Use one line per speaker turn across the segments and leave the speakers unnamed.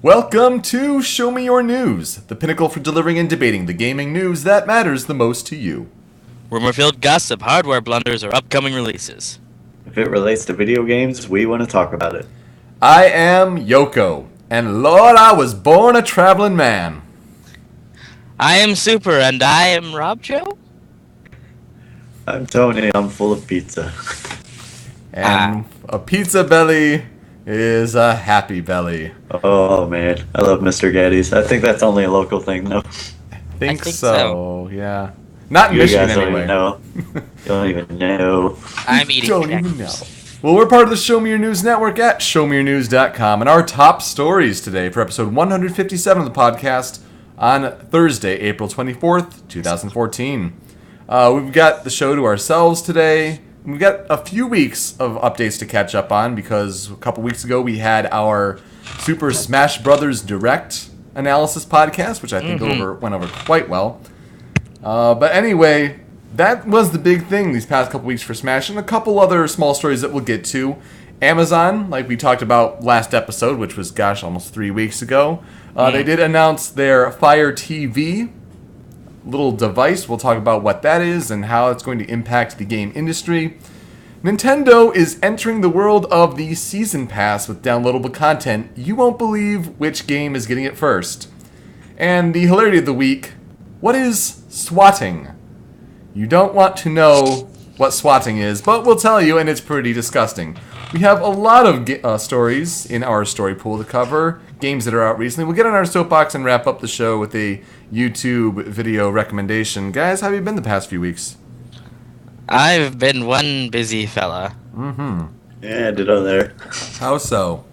Welcome to Show Me Your News, the pinnacle for delivering and debating the gaming news that matters the most to you.
Rumor-filled gossip, hardware blunders, or upcoming releases.
If it relates to video games, we want to talk about it.
I am Yoko, and Lord, I was born a traveling man.
I am Super, and I am Rob Joe.
I'm Tony, I'm full of pizza.
And a pizza belly is a happy belly.
Oh man, I love Mr. Getty's. I think that's only a local thing though.
I think so, yeah. Not in Michigan
guys don't
anyway.
even know. Don't even know.
I'm eating
Don't
crackers.
even know. Well, we're part of the Show Me Your News network at showmeyournews.com, and our top stories today for episode 157 of the podcast on Thursday, April 24th, 2014. We've got the show to ourselves today. We've got a few weeks of updates to catch up on because a couple weeks ago we had our Super Smash Brothers Direct analysis podcast, which I think went over quite well. But anyway, that was the big thing these past couple weeks for Smash, and a couple other small stories that we'll get to. Amazon, like we talked about last episode, which was, almost 3 weeks ago, they did announce their Fire TV little device. We'll talk about what that is and how it's going to impact the game industry. Nintendo is entering the world of the Season Pass with downloadable content. You won't believe which game is getting it first. And the hilarity of the week, what is swatting? You don't want to know what swatting is, but we'll tell you, and it's pretty disgusting. We have a lot of stories in our story pool to cover, games that are out recently. We'll get on our soapbox and wrap up the show with a YouTube video recommendation. Guys, how have you been the past few weeks?
I've been one busy fella.
Yeah, ditto there.
How so?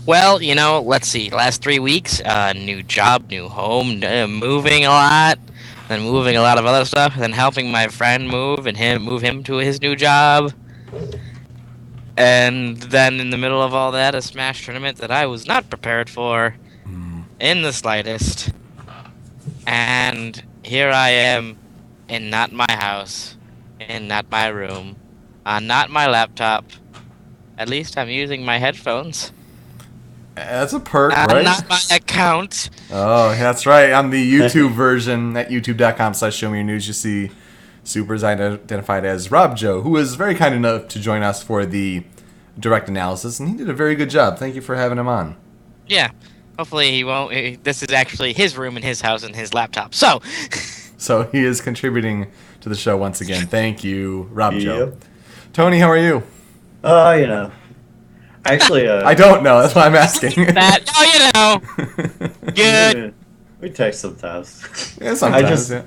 Well, let's see. Last 3 weeks, new job, new home, moving a lot, then moving a lot of other stuff, then helping my friend move and move him to his new job. And then in the middle of all that, a Smash tournament that I was not prepared for in the slightest. And here I am in not my house, in not my room, on not my laptop. At least I'm using my headphones.
That's a perk, right?
Not my account.
Oh, that's right. On the YouTube version at youtube.com/showmeyournews, you see Super's identified as Rob Joe, who was very kind enough to join us for the direct analysis, and he did a very good job. Thank you for having him on.
Yeah. Hopefully he won't. This is actually his room in his house and his laptop. So.
So he is contributing to the show once again. Thank you, Rob Joe.
Yep.
Tony, how are you?
Actually,
I don't know. That's why I'm asking.
Good.
we text sometimes.
Yeah, sometimes.
I just
Yeah.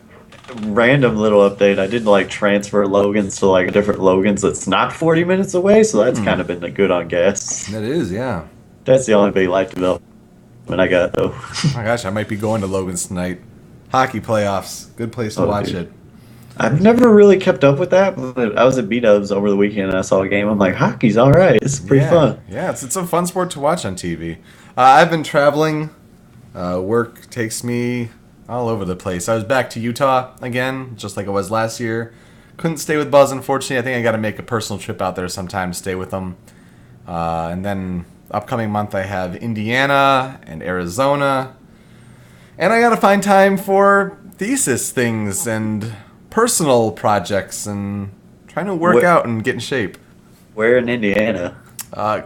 random little update. I did transfer Logan's to a different Logan's that's not 40 minutes away, so that's kind of been good on gas.
That is, yeah.
That's the only big life development I got though.
Oh my gosh, I might be going to Logan's tonight. Hockey playoffs. Good place to watch it.
I've never really kept up with that, but I was at B-Dubs over the weekend and I saw a game. I'm like, hockey's all right. It's pretty fun.
Yeah, it's a fun sport to watch on TV. I've been traveling. Work takes me all over the place. I was back to Utah again, just like I was last year. Couldn't stay with Buzz, unfortunately. I think I got to make a personal trip out there sometime to stay with him. And then upcoming month I have Indiana and Arizona. And I got to find time for thesis things and personal projects and trying to work out and get in shape.
Where in Indiana?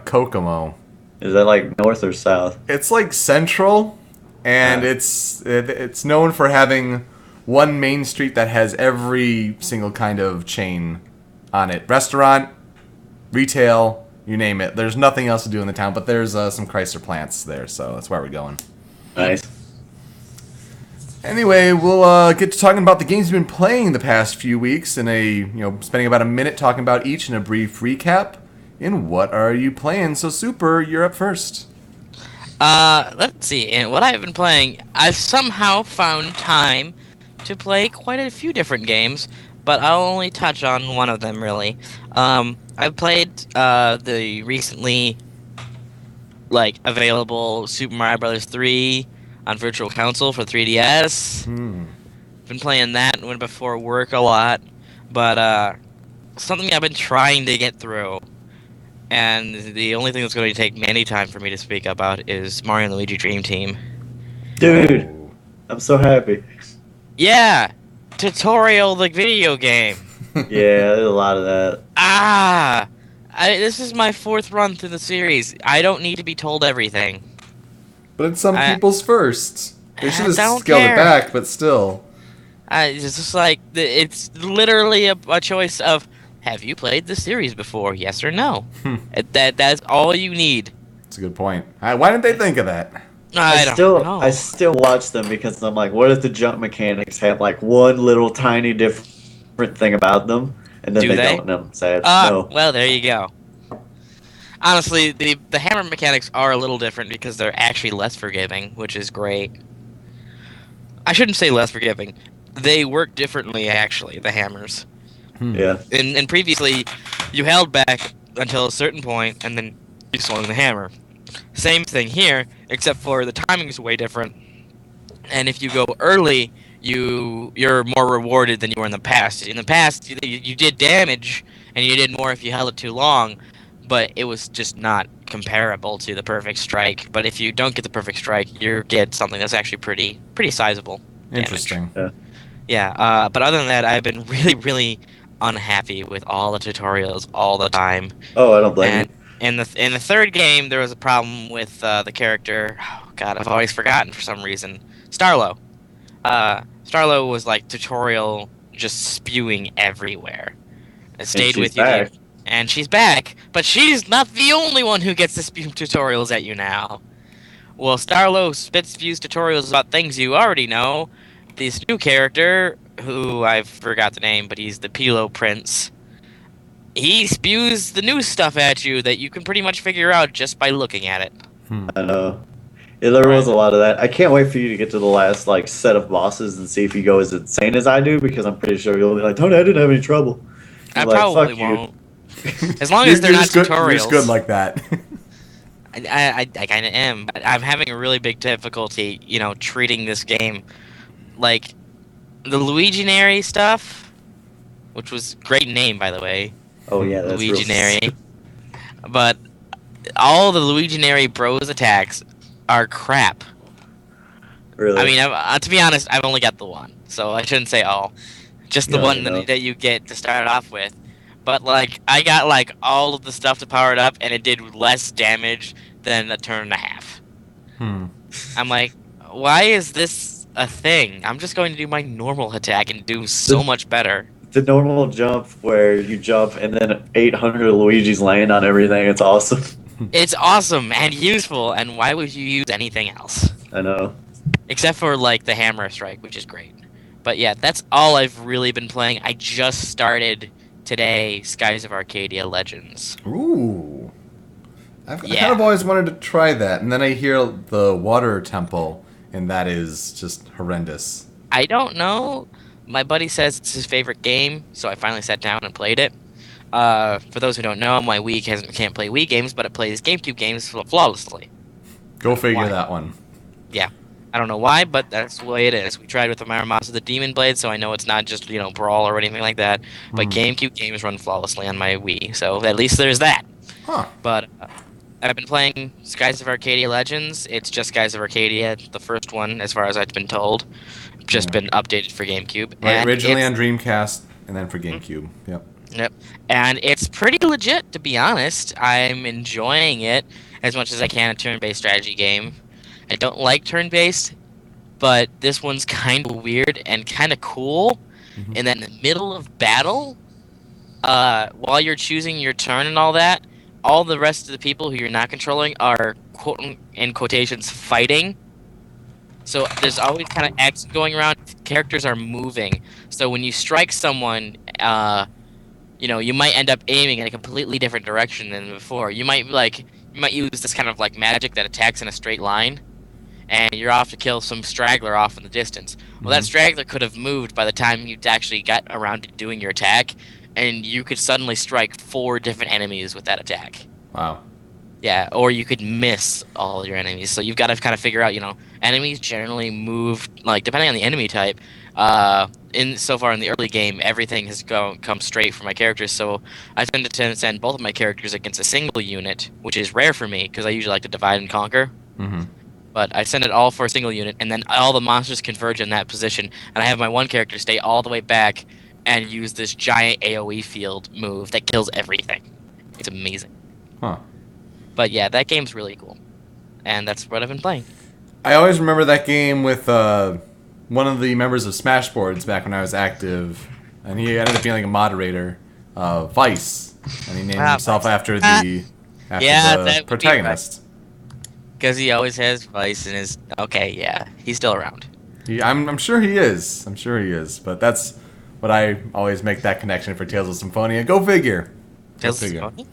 Kokomo.
Is that north or south?
It's central, and it's known for having one main street that has every single kind of chain on it. Restaurant, retail, you name it. There's nothing else to do in the town, but there's some Chrysler plants there, so that's where we're going.
Nice.
Anyway, we'll get to talking about the games we've been playing the past few weeks spending about a minute talking about each and a brief recap. And what are you playing? So, Super, you're up first.
Let's see. And what I've been playing, I've somehow found time to play quite a few different games, but I'll only touch on one of them, really. I've played the recently available Super Mario Bros. 3 on Virtual Console for 3DS. Been playing that when before work a lot, but something I've been trying to get through And the only thing that's going to take many time for me to speak about is Mario and Luigi Dream Team.
Dude,
Oh.
I'm so happy.
Yeah, tutorial the video game.
Yeah, there's a lot of that.
Ah, this is my 4th run through the series. I don't need to be told everything.
But it's some
I
people's first. They should
I
have
don't
scaled it
care.
back, but still.
It's just like it's literally a choice of have you played the series before? Yes or no. That's all you need.
That's a good point. Why didn't they think of that?
I don't
I
know.
still watch them because I'm like, what if the jump mechanics have like one little tiny different thing about them, and then
Do
they
they?
don't, and I'm sad. No.
Well, there you go. Honestly, the hammer mechanics are a little different because they're actually less forgiving, which is great. I shouldn't say less forgiving. They work differently, actually, the hammers.
Yeah.
And previously, you held back until a certain point, and then you swung the hammer. Same thing here, except for the timing is way different. And if you go early, you're more rewarded than you were in the past. In the past, you did damage, and you did more if you held it too long, but it was just not comparable to the perfect strike. But if you don't get the perfect strike, you get something that's actually pretty sizable damage.
Interesting.
Yeah, but other than that, I've been really, really unhappy with all the tutorials all the time.
Oh, I don't blame
And
you.
in the 3rd game, there was a problem with the character. Oh, God, I've always forgotten for some reason. Starlo. Starlo was like tutorial just spewing everywhere. It stayed
she's
with you,
back.
and she's back. But she's not the only one who gets to spew tutorials at you now. Well, Starlo spews tutorials about things you already know. This new character, who I forgot the name, but he's the Pilo Prince. He spews the new stuff at you that you can pretty much figure out just by looking at it.
I know. Yeah, there was a lot of that. I can't wait for you to get to the last like set of bosses and see if you go as insane as I do, because I'm pretty sure you'll be like, "Don't, I didn't have any trouble."
I
I'm like,
probably
"Fuck you."
won't. As long as they're not
You're
tutorials.
just good like that.
I kind of am, but I'm having a really big difficulty, treating this game like the Luiginary stuff, which was great name by the way,
Oh yeah, that's real.
Luiginary. But all the Luiginary Bros attacks are crap.
Really?
I mean, to be honest, I've only got the one, so I shouldn't say all. Just the
Yeah,
one
you know.
that you get to start off with. But like, I got like all of the stuff to power it up, and it did less damage than a turn and a half. I'm like, why is this a thing? I'm just going to do my normal attack and do so much better.
The normal jump where you jump and then 800 Luigi's land on everything. It's awesome.
It's awesome and useful, and why would you use anything else?
I know.
Except for like the hammer strike, which is great. But yeah, that's all I've really been playing. I just started today Skies of Arcadia Legends.
Ooh. I kind of always wanted to try that, and then I hear the water temple, and that is just horrendous.
I don't know. My buddy says it's his favorite game, so I finally sat down and played it. For those who don't know, my Wii can't play Wii games, but it plays GameCube games flawlessly.
Go figure
Why?
that one.
Yeah. I don't know why, but that's the way it is. We tried with the Maramasa the Demon Blade, so I know it's not just, Brawl or anything like that. But GameCube games run flawlessly on my Wii, so at least there's that.
Huh.
But I've been playing Skies of Arcadia Legends. It's just Skies of Arcadia, the first one, as far as I've been told. Just been updated for GameCube.
Right,
And
originally
it's-
on Dreamcast, and then for GameCube. Yep.
Yep. And it's pretty legit, to be honest. I'm enjoying it as much as I can, a turn-based strategy game. I don't like turn-based, but this one's kind of weird and kind of cool. And then in the middle of battle, while you're choosing your turn and all that, all the rest of the people who you're not controlling are, quote in quotations, fighting. So there's always kind of action going around. Characters are moving. So when you strike someone, you might end up aiming in a completely different direction than before. You might use this kind of like magic that attacks in a straight line, and you're off to kill some straggler off in the distance. Well, that straggler could have moved by the time you actually got around to doing your attack, and you could suddenly strike 4 different enemies with that attack.
Wow.
Yeah, or you could miss all your enemies. So you've got to kind of figure out, enemies generally move like depending on the enemy type. In so far in the early game, everything has come straight for my characters. So I tend to send both of my characters against a single unit, which is rare for me because I usually like to divide and conquer.
Mm-hmm.
But I send it all for a single unit, and then all the monsters converge in that position, and I have my one character stay all the way back and use this giant AoE field move that kills everything. It's amazing.
Huh.
But yeah, that game's really cool, and that's what I've been playing.
I always remember that game with one of the members of Smashboards back when I was active, and he ended up being like a moderator, Vice, and he named himself
Vice.
after the protagonist.
Because he always has Vice in his. Okay, yeah, he's still around.
I'm sure he is. I'm sure he is. But that's what I always make that connection for Tales of Symphonia. Go figure.
Tales of Symphonia?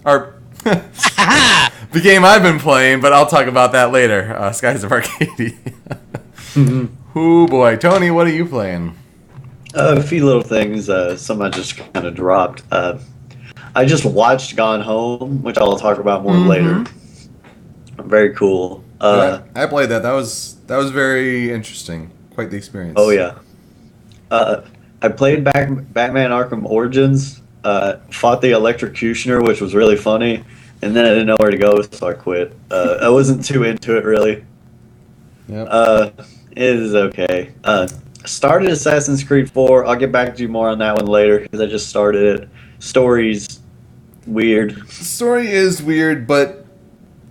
Or the game I've been playing, but I'll talk about that later. Skies of Arcadia. Ooh boy, Tony, what are you playing?
A few little things. Some I just kind of dropped. I just watched Gone Home, which I'll talk about more later. Very cool.
I played that. That was very interesting. Quite the experience.
Oh yeah. I played Batman Arkham Origins. Fought the Electrocutioner, which was really funny, and then I didn't know where to go, so I quit. I wasn't too into it really.
Yep.
It is okay. Started Assassin's Creed 4. I'll get back to you more on that one later because I just started it. Story's weird.
The story is weird, but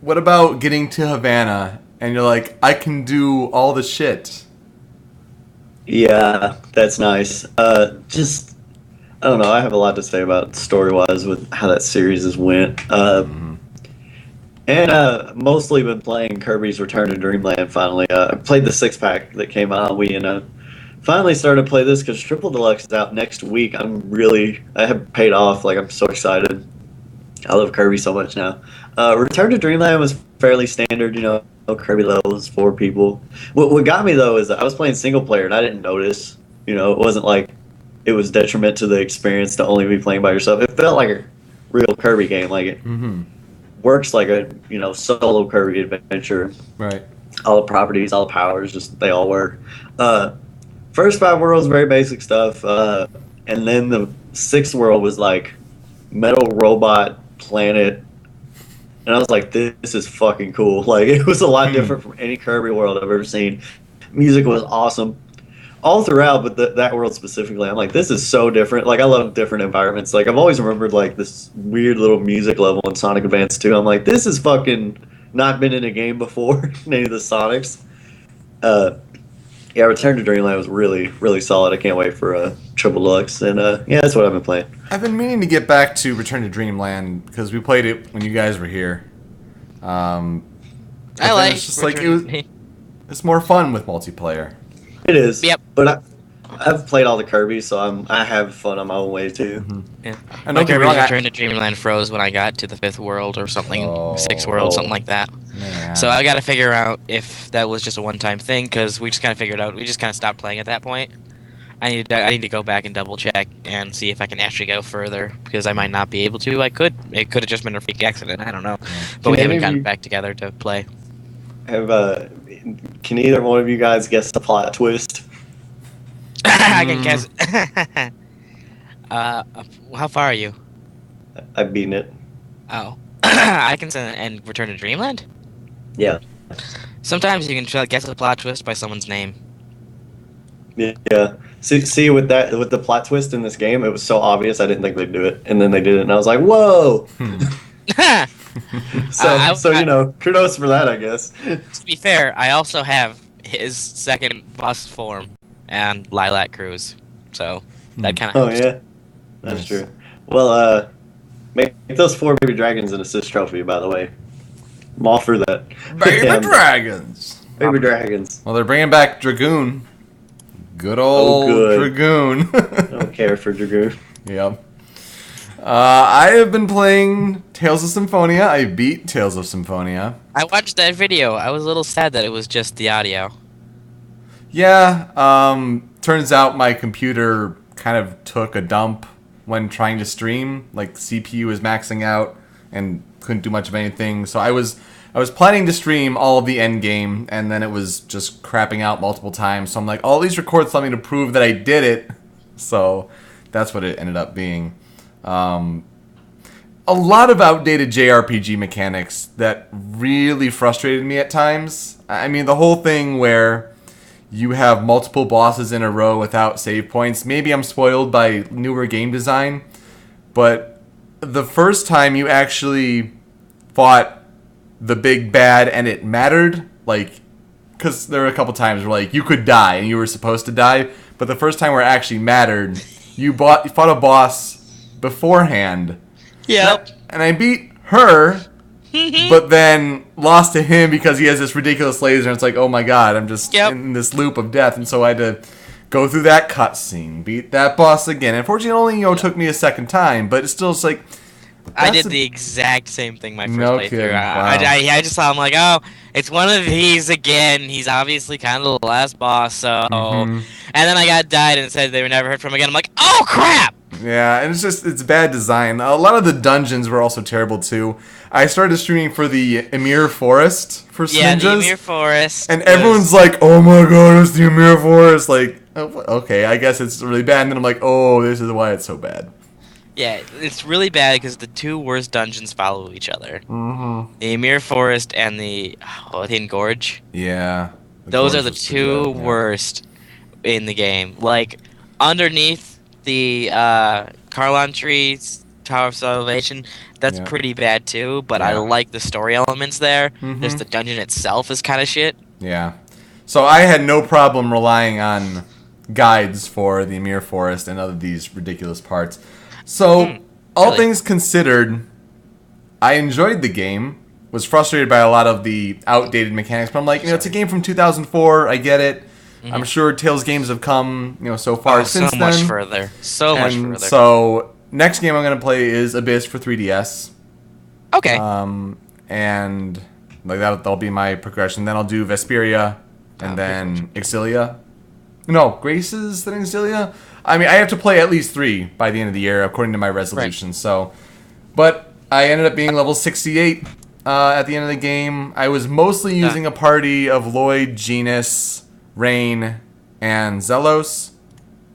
what about getting to Havana and you're like, I can do all the shit?
Yeah, that's nice. Just I don't know. I have a lot to say about story-wise with how that series has went. And mostly been playing Kirby's Return to Dreamland. Finally, I played the 6-pack that came out on Wii, and finally started to play this because Triple Deluxe is out next week. I have paid off. Like I'm so excited. I love Kirby so much now. Return to Dreamland was fairly standard. No Kirby levels, 4 people. What got me though is that I was playing single player and I didn't notice. It wasn't like it was detriment to the experience to only be playing by yourself. It felt like a real Kirby game. Like it works like a solo Kirby adventure.
Right.
All the properties, all the powers, just they all work. First 5 worlds, very basic stuff, and then the 6th world was like metal robot planet, and I was like, this is fucking cool. Like it was a lot different from any Kirby world I've ever seen. Music was awesome all throughout, but that world specifically, I'm like, this is so different. Like I love different environments. Like I've always remembered like this weird little music level in Sonic Advance 2. I'm like, this is fucking not been in a game before. Any of the Sonics. Yeah, Return to Dreamland was really, really solid. I can't wait for Triple Deluxe, and yeah, that's what I've been playing.
I've been meaning to get back to Return to Dreamland because we played it when you guys were here.
I like.
It's just like it's more fun with multiplayer.
It is.
Yep.
But I've played all the Kirby's, so I have fun on my own way too.
Yeah.
And
My Kirby's Return to Dreamland froze when I got to the 5th world or something, 6th world, something like that.
Man.
So I got to figure out if that was just a one-time thing because we just kind of figured out we just kind of stopped playing at that point. I need to go back and double check and see if I can actually go further because I might not be able to. It could have just been a freak accident. I don't know, but we haven't gotten back together to play.
Can either one of you guys guess the plot twist?
I can guess. How far are you?
I've beaten it.
Oh, I can send and Return to Dreamland.
Yeah.
Sometimes you can guess the plot twist by someone's name.
Yeah. See, with the plot twist in this game, it was so obvious I didn't think they'd do it, and then they did it, and I was like, whoa. So kudos for that, I guess.
To be fair, I also have his second boss form and Lilac Cruz, so that kind of
Oh
helps.
yeah, that's true. Well, make those 4 baby dragons an assist trophy, by the way. I'm all for that.
Baby Dragons.
Baby dragons.
Well, they're bringing back Dragoon. Good old Dragoon.
I don't care for Dragoon.
Yep. I have been playing Tales of Symphonia. I beat Tales of Symphonia.
I watched that video. I was a little sad that it was just the audio.
Yeah, turns out my computer kind of took a dump when trying to stream. Like, CPU is maxing out, and couldn't do much of anything. So I was planning to stream all of the end game, and then it was just crapping out multiple times. So I'm like, all these records tell me to prove that I did it. So that's what it ended up being. A lot of outdated JRPG mechanics that really frustrated me at times. I mean, the whole thing where you have multiple bosses in a row without save points. Maybe I'm spoiled by newer game design, but the first time you actually fought the big bad and it mattered, like, because there were a couple times where, like, you could die and you were supposed to die, but the first time where it actually mattered, you fought a boss beforehand.
Yep.
And I beat her, but then lost to him because he has this ridiculous laser, and it's like, oh my god, I'm just in this loop of death, and so I had to go through that cutscene, beat that boss again. Unfortunately, it only took me a second time, but it's still just like...
I did the exact same thing my first playthrough.
Kidding. Wow.
I just saw him like, oh, it's one of these again. He's obviously kind of the last boss, so... And then I died and said they were never heard from again. I'm like, oh, crap!
Yeah, and it's bad design. A lot of the dungeons were also terrible, too. I started streaming for the Emir Forest for ninjas.
Yeah, the Emir Forest.
And everyone's like, oh my god, it's the Emir Forest. Like, oh, okay, I guess it's really bad. And then I'm like, oh, this is why it's so bad.
Yeah, it's really bad because the two worst dungeons follow each other.
Mm-hmm.
The Emir Forest and the Hidden Gorge.
Yeah.
Those are the two worst in the game. Like, underneath the Carlon Tree's Tower of Salvation, that's pretty bad too, but I like the story elements there. Just the dungeon itself is kind of shit.
Yeah. So I had no problem relying on guides for the Emir Forest and other these ridiculous parts. So, all things considered, I enjoyed the game. Was frustrated by a lot of the outdated mechanics, but I'm like, it's a game from 2004. I get it. I'm sure Tales games have come, so far since then.
So much further. So much further.
So, next game I'm going to play is Abyss for 3DS.
Okay.
And like that'll be my progression. Then I'll do Vesperia, and then Exilia. No, Graces, then Exilia. I mean, I have to play at least 3 by the end of the year, according to my resolution. Right. So, but I ended up being level 68 at the end of the game. I was mostly using a party of Lloyd, Genus, Rain, and Zelos.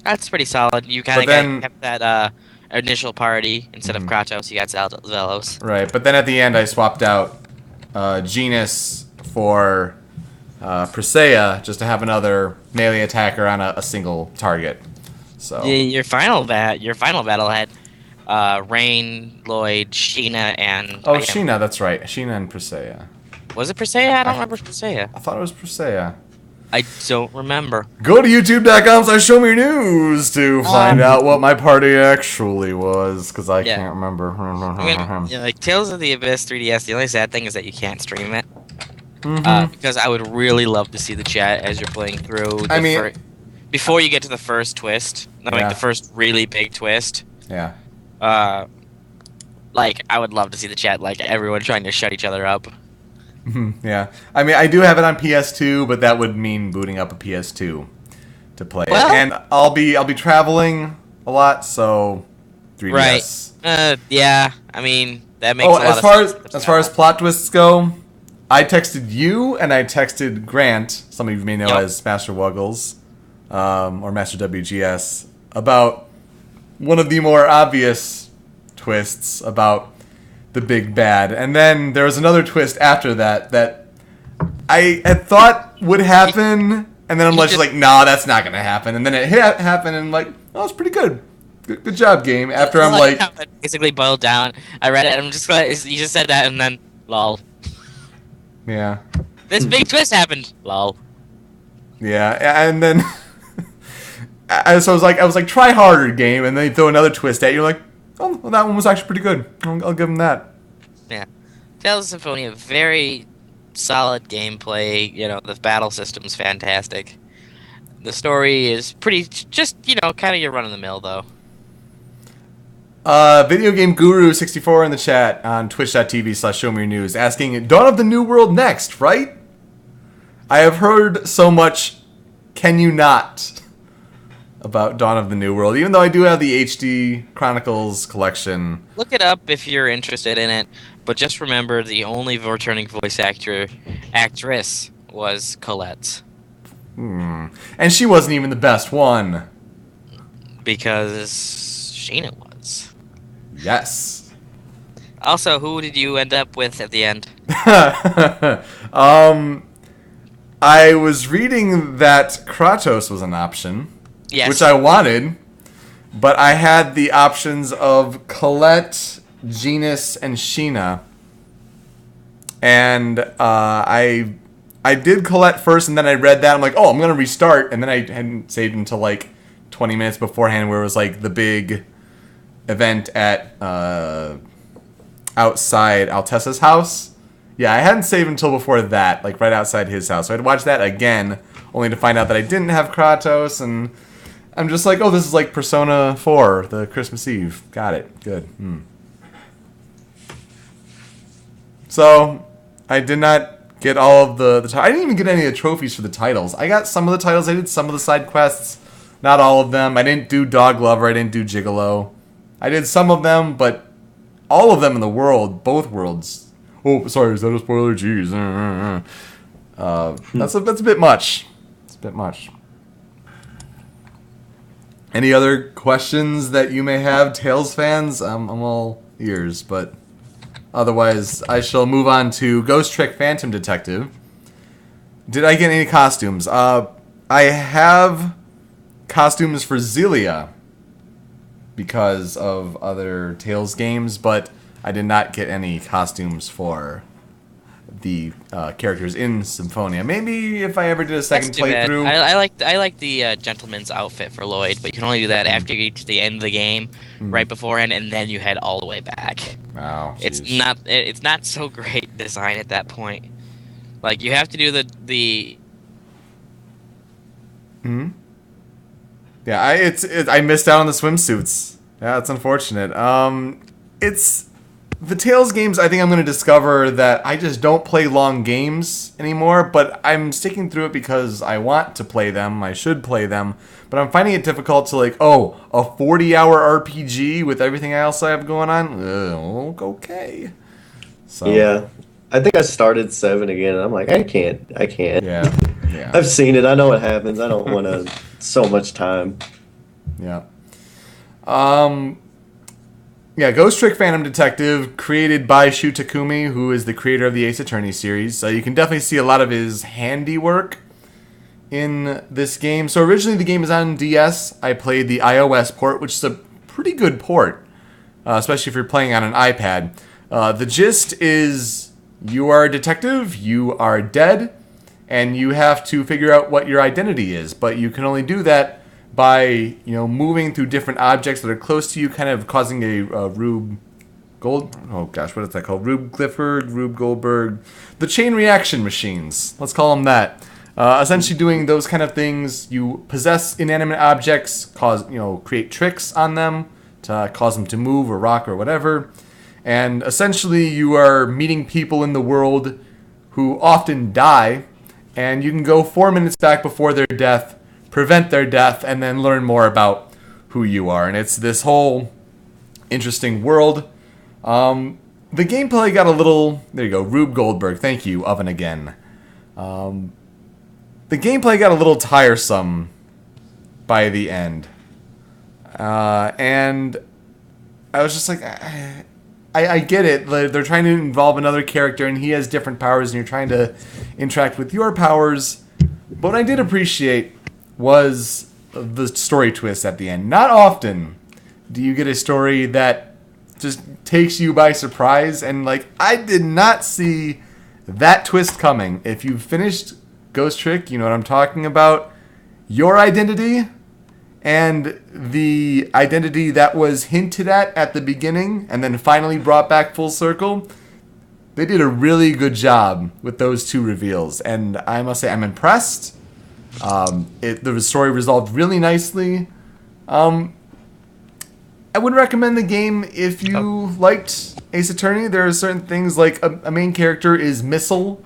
That's pretty solid. You kind of kept that initial party instead of Kratos. You got Zelos.
Right, but then at the end, I swapped out Genus for Presea just to have another melee attacker on a single target. So
your final battle had Rain, Lloyd, Sheena, and
Sheena. That's right, Sheena and Presea.
Was it Presea? I don't remember Presea.
I thought it was Presea.
I don't remember.
Go to youtube.com/showmeyournews to find out what my party actually was, because I can't remember.
Like Tales of the Abyss 3DS, the only sad thing is that you can't stream it. Because I would really love to see the chat as you're playing through. Before you get to the first twist, the first really big twist.
Yeah.
Like, I would love to see the chat, like, everyone trying to shut each other up.
Yeah. I mean, I do have it on PS2, but that would mean booting up a PS2 to play it. And I'll be traveling a lot, so 3DS.
Right. Yeah. I mean, that makes a lot of sense.
As far as plot twists go, I texted you and I texted Grant, some of you may know as Master Wuggles, or Master WGS, about one of the more obvious twists about the big bad. And then there was another twist after that I had thought would happen, and then I'm just like, nah, that's not going to happen. And then it happened, and I'm like, oh, it's pretty good. Good job, game. After I'm like...
It basically boiled down. I read it, and I'm just like, you just said that, and then, lol.
Yeah.
This big twist happened. Lol.
Yeah, and then... so I was like, try harder, game, and then you throw another twist at you. You're like, oh, well, that one was actually pretty good. I'll give him that.
Yeah. Tales of Symphonia, very solid gameplay. The battle system's fantastic. The story is pretty, just, kind of your run-of-the-mill, though.
Video Game Guru 64 in the chat on twitch.tv/showmeyournews asking, Dawn of the New World next, right? I have heard so much, can you not, about Dawn of the New World, even though I do have the HD Chronicles collection.
Look it up if you're interested in it, But just remember, the only returning voice actress was Colette.
And she wasn't even the best one.
Because Sheena was.
Yes.
Also, who did you end up with at the end?
I was reading that Kratos was an option,
Yes.
which I wanted, but I had the options of Colette, Genus, and Sheena. And I did Colette first, and then I read that. I'm like, oh, I'm going to restart. And then I hadn't saved until like 20 minutes beforehand, where it was like the big event at outside Altessa's house. Yeah, I hadn't saved until before that, like right outside his house. So I'd watch that again, only to find out that I didn't have Kratos, and I'm just like, oh, this is like Persona 4, the Christmas Eve. Got it. Good. So, I did not get all of the I didn't even get any of the trophies for the titles. I got some of the titles, I did some of the side quests, not all of them. I didn't do Dog Lover, I didn't do Gigolo. I did some of them, but all of them in the world, both worlds. Oh, sorry, is that a spoiler? Jeez. That's a bit much. It's a bit much. Any other questions that you may have, Tales fans? I'm all ears, but otherwise, I shall move on to Ghost Trick Phantom Detective. Did I get any costumes? I have costumes for Zelia because of other Tales games, but I did not get any costumes for the characters in Symphonia. Maybe if I ever did a second playthrough.
I like the gentleman's outfit for Lloyd, but you can only do that after you get to the end of the game, right beforehand, and then you head all the way back.
Wow,
it's not so great design at that point. Like you have to do the.
Yeah, I missed out on the swimsuits. Yeah, it's unfortunate. It's the Tales games. I think I'm going to discover that I just don't play long games anymore, but I'm sticking through it because I want to play them. I should play them, but I'm finding it difficult to like, oh, a 40-hour RPG with everything else I have going on. Okay. So
Yeah. I think I started 7 again, and I'm like, I can't.
Yeah.
I've seen it. I know what happens. I don't want to so much time.
Yeah. Yeah, Ghost Trick Phantom Detective, created by Shu Takumi, who is the creator of the Ace Attorney series. So you can definitely see a lot of his handiwork in this game. So originally the game is on DS. I played the iOS port, which is a pretty good port, especially if you're playing on an iPad. The gist is you are a detective, you are dead, and you have to figure out what your identity is. But you can only do that by moving through different objects that are close to you, kind of causing a Rube Goldberg, the chain reaction machines. Let's call them that. Essentially, doing those kind of things. You possess inanimate objects, create tricks on them to cause them to move or rock or whatever, and essentially you are meeting people in the world who often die, and you can go 4 minutes back before their death, prevent their death, and then learn more about who you are. And it's this whole interesting world. The gameplay got a little... There you go, Rube Goldberg. Thank you, Oven again. The gameplay got a little tiresome by the end. And I was just like... I get it. They're trying to involve another character, and he has different powers, and you're trying to interact with your powers. But what I did appreciate was the story twist at the end. Not often do you get a story that just takes you by surprise, and I did not see that twist coming. If you've finished Ghost Trick, you know what I'm talking about. Your identity and the identity that was hinted at the beginning and then finally brought back full circle, they did a really good job with those two reveals, and I must say I'm impressed. The story resolved really nicely. I would recommend the game if you liked Ace Attorney. There are certain things like a main character is Missile,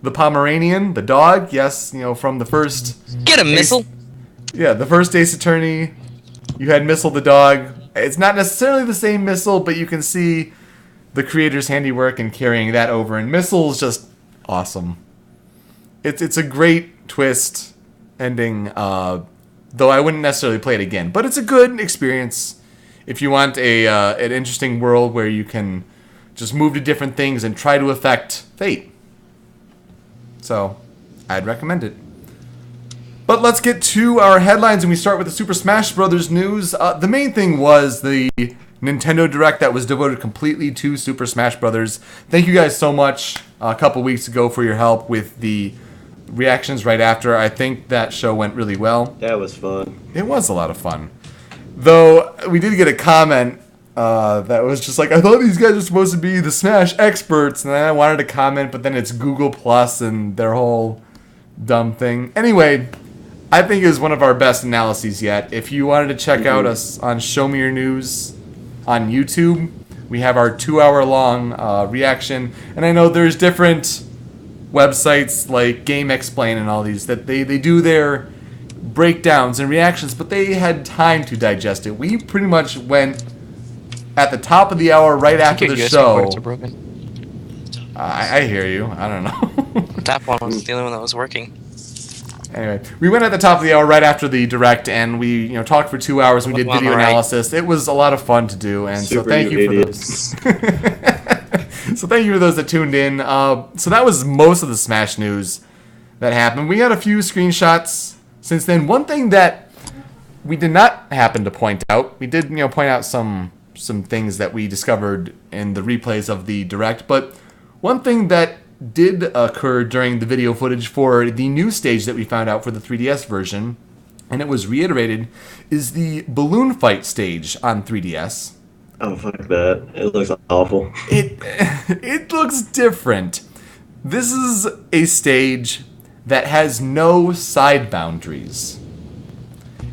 the Pomeranian, the dog. Yes, from the first.
Get him, Missile.
Yeah, the first Ace Attorney, you had Missile the dog. It's not necessarily the same Missile, but you can see the creator's handiwork and carrying that over. And Missile's just awesome. It's a great twist ending, though I wouldn't necessarily play it again. But it's a good experience if you want an interesting world where you can just move to different things and try to affect fate. So, I'd recommend it. But let's get to our headlines, and we start with the Super Smash Bros. News. The main thing was the Nintendo Direct that was devoted completely to Super Smash Bros. Thank you guys so much a couple weeks ago for your help with the reactions right after. I think that show went really well.
That was fun.
It was a lot of fun. Though, we did get a comment that was just like, I thought these guys were supposed to be the Smash experts, and then I wanted to comment, but then it's Google Plus and their whole dumb thing. Anyway, I think it was one of our best analyses yet. If you wanted to check out us on Show Me Your News on YouTube, we have our 2-hour-long reaction. And I know there's different websites like Game Explain and all these that they do their breakdowns and reactions, but they had time to digest it. We pretty much went at the top of the hour right after the show. I hear you. I don't know.
The top one was the only one that was working.
Anyway, we went at the top of the hour right after the Direct, and we talked for 2 hours. We did video analysis. It was a lot of fun to do, and so thank you for those. So thank you for those that tuned in. So that was most of the Smash news that happened. We had a few screenshots since then. One thing that we did not happen to point out, we did point out some things that we discovered in the replays of the Direct, but one thing that did occur during the video footage for the new stage that we found out for the 3DS version, and it was reiterated, is the balloon fight stage on 3DS.
Oh, fuck that. It looks awful.
It looks different. This is a stage that has no side boundaries.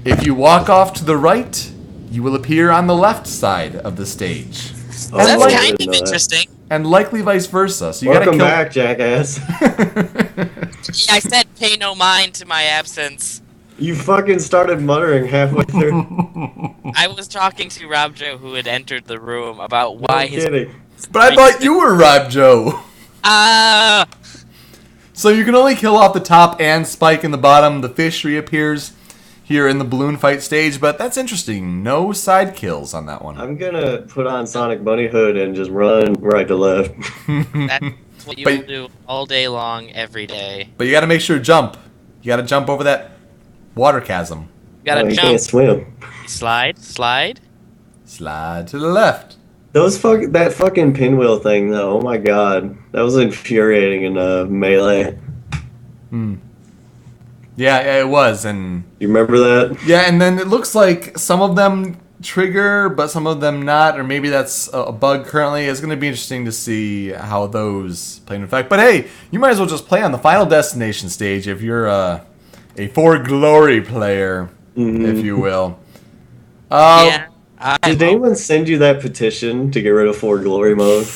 If you walk off to the right, you will appear on the left side of the stage.
Oh,
That's
I
kind
didn't
of
know that.
interesting.
And likely vice versa. So you
Welcome
gotta
back, jackass.
I said pay no mind to my absence.
You fucking started muttering halfway through.
I was talking to Rob Joe, who had entered the room, about why
No kidding.
But I thought you were Rob Joe. So you can only kill off the top and Spike in the bottom. The fish reappears here in the balloon fight stage, but that's interesting. No side kills on that one.
I'm gonna put on Sonic Bunny Hood and just run right to left.
That's what you will do all day long, every day.
But you gotta make sure to jump. You gotta jump over that water chasm.
You gotta
You
jump.
can't swim.
Slide.
Slide to the left.
That fucking pinwheel thing, though. Oh my god, that was infuriating in Melee.
Yeah, it was, and
You remember that?
yeah, and then it looks like some of them trigger, but some of them not, or maybe that's a bug currently. It's going to be interesting to see how those play in effect. But hey, you might as well just play on the Final Destination stage if you're a For Glory player, if you will.
Yeah.
Did anyone send you that petition to get rid of For Glory mode?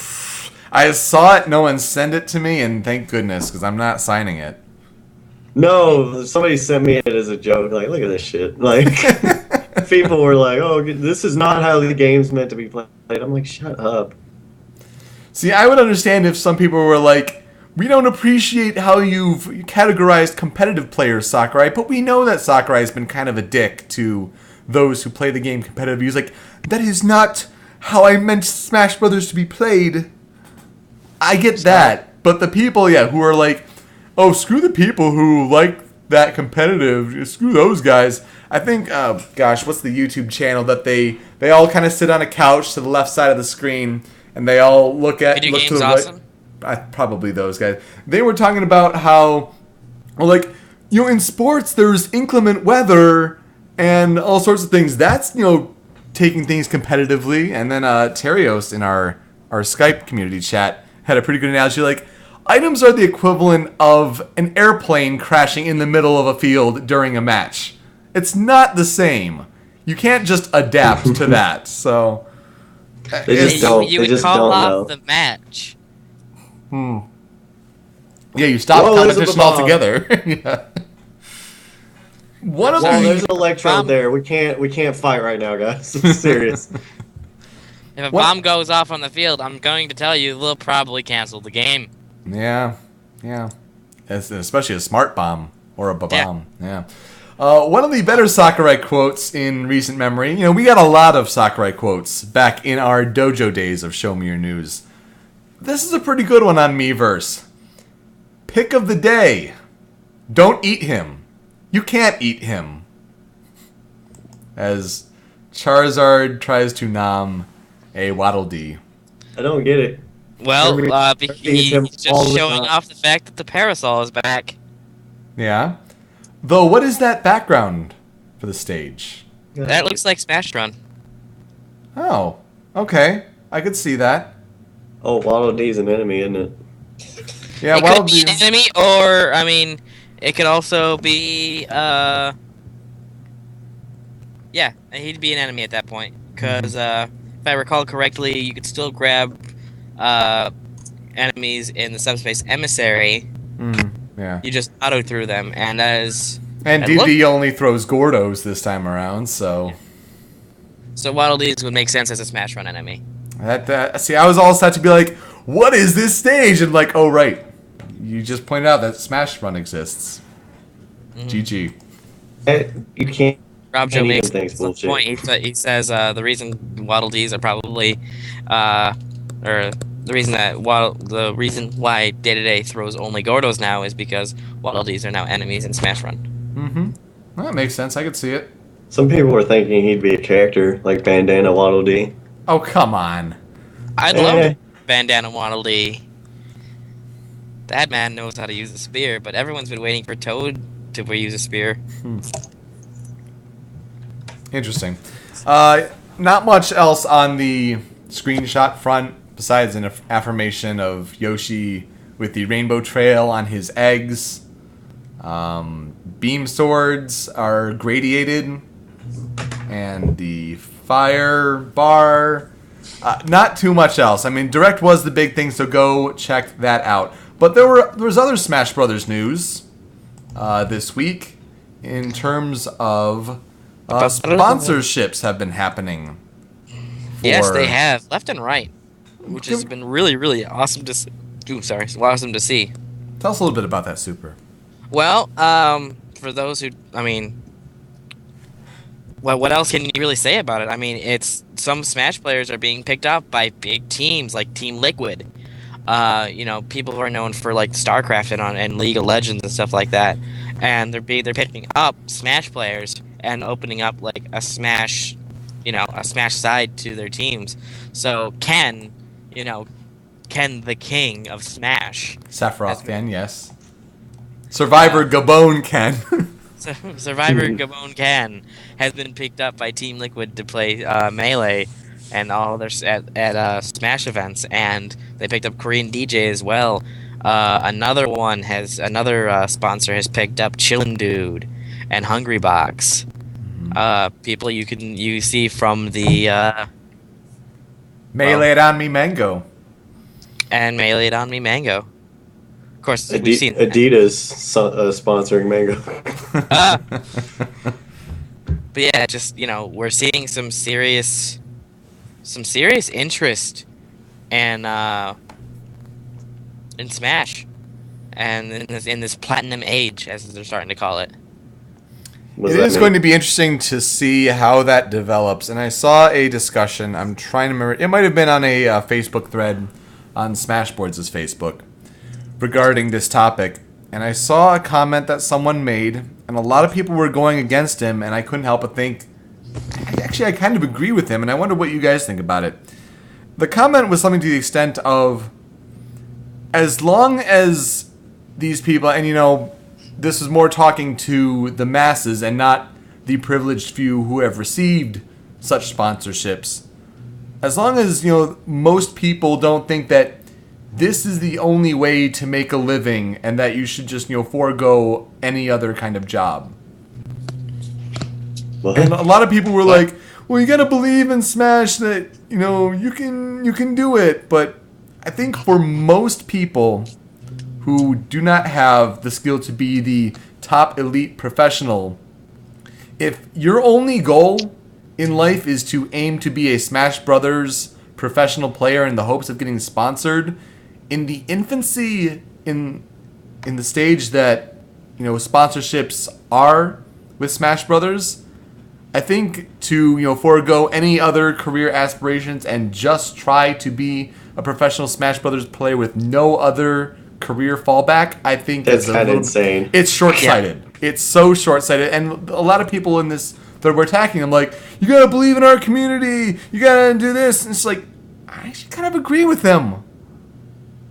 I saw it, no one sent it to me, and thank goodness, because I'm not signing it.
No, somebody sent me it as a joke. Like, look at this shit. Like, people were like, "Oh, this is not how the game's meant to be played." I'm like, shut up.
See, I would understand if some people were like, we don't appreciate how you've categorized competitive players, Sakurai, but we know that Sakurai has been kind of a dick to those who play the game competitively. He's like, that is not how I meant Smash Brothers to be played. I get that, but the people, who are like, oh, screw the people who like that competitive, screw those guys. I think, what's the YouTube channel that they all kind of sit on a couch to the left side of the screen, and they all look to the
Awesome?
right. Probably those guys. They were talking about how, well, like, in sports there's inclement weather and all sorts of things. That's, taking things competitively. And then Terios in our Skype community chat had a pretty good analogy, like, items are the equivalent of an airplane crashing in the middle of a field during a match. It's not the same. You can't just adapt to that. So
They just don't.
You
They
would
just
call
don't
off
know.
the match.
Yeah, you stop
Whoa, there's a
competition
bomb.
altogether. Yeah. One of
Well, there's
the
an electrode there. We can't fight right now, guys. It's serious.
If a
What-
bomb goes off on the field, I'm going to tell you they'll probably cancel the game.
Yeah. Especially a smart bomb or a
Yeah.
bomb. Yeah. One of the better Sakurai quotes in recent memory. We got a lot of Sakurai quotes back in our dojo days of Show Me Your News. This is a pretty good one on Miiverse. Pick of the day. Don't eat him. You can't eat him. As Charizard tries to nom a Waddle Dee.
I don't get it.
Well,
Kirby
he's
him all
just
the
showing
time.
off the fact that the parasol is back.
Yeah. Though, what is that background for the stage?
That looks like Smash Run.
Oh, okay. I could see that.
Oh, Waddle Dee's an enemy, isn't it?
Yeah,
It
Waddle
could be
Dee.
an enemy, or, I mean, it could also be, yeah, he'd be an enemy at that point. Because, if I recall correctly, you could still grab, enemies in the subspace emissary.
Yeah.
You just auto through them, and as...
And
and look-
DD only throws Gordos this time around, so...
So Waddle Dees would make sense as a Smash Run enemy.
See, I was all set to be like, what is this stage? And like, oh, right. You just pointed out that Smash Run exists. GG.
You can't.
Rob Joe
Any of
makes
them things
the
bullshit.
point. He says the reason Waddle Dees are probably, or the reason why Day to Day throws only Gordos now is because Waddle Dees are now enemies in Smash Run.
Mm-hmm. Well, that makes sense. I could see it.
Some people were thinking he'd be a character like Bandana Waddle Dee.
Oh, come on.
I'd
Eh.
love Bandana Waddle Dee. That man knows how to use a spear, but everyone's been waiting for Toad to use a spear.
Interesting. Not much else on the screenshot front besides an affirmation of Yoshi with the rainbow trail on his eggs. Beam swords are gradiated, and the fire bar. Not too much else. I mean, Direct was the big thing, so go check that out. But there was other Smash Brothers news this week in terms of sponsorships have been happening.
Yes,
for-
they have, left and right, which has been really, really awesome to see. Awesome to see.
Tell us a little bit about that, Super.
Well, for those who, I mean, well, what else can you really say about it? I mean, it's some Smash players are being picked up by big teams like Team Liquid. People who are known for like StarCraft and League of Legends and stuff like that, and they're picking up Smash players and opening up like a Smash side to their teams. So Ken the king of Smash.
Sephiroth fan, yes. Survivor Gabon Ken.
Survivor Gabon Ken has been picked up by Team Liquid to play Melee and all their at Smash events, and they picked up Korean DJ as well. Another sponsor has picked up Chillin' Dude and Hungry Box. People you see from the
Melee it on me mango.
and Melee It On Me Mango. Of course, we've seen
Adidas sponsoring Mango.
But yeah, just we're seeing some serious interest in Smash, and in this platinum age, as they're starting to call it.
It is going to be interesting to see how that develops. And I saw a discussion. I'm trying to remember. It might have been on a Facebook thread on Smashboards' Facebook regarding this topic. And I saw a comment that someone made, and a lot of people were going against him, and I couldn't help but think, actually, I kind of agree with him, and I wonder what you guys think about it. The comment was something to the extent of, as long as these people, and this is more talking to the masses and not the privileged few who have received such sponsorships, as long as, most people don't think that this is the only way to make a living and that you should just, forego any other kind of job.
What?
And a lot of people were like, well, you gotta believe in Smash that, you can do it. But I think for most people who do not have the skill to be the top elite professional, if your only goal in life is to aim to be a Smash Brothers professional player in the hopes of getting sponsored, in the infancy in the stage that sponsorships are with Smash Brothers, I think to forego any other career aspirations and just try to be a professional Smash Brothers player with no other career fallback, I think
that's kind of insane.
It's short-sighted. Yeah. It's so short-sighted, and a lot of people in this that were attacking him like, you gotta believe in our community, you gotta do this, and it's like, I actually kind of agree with them.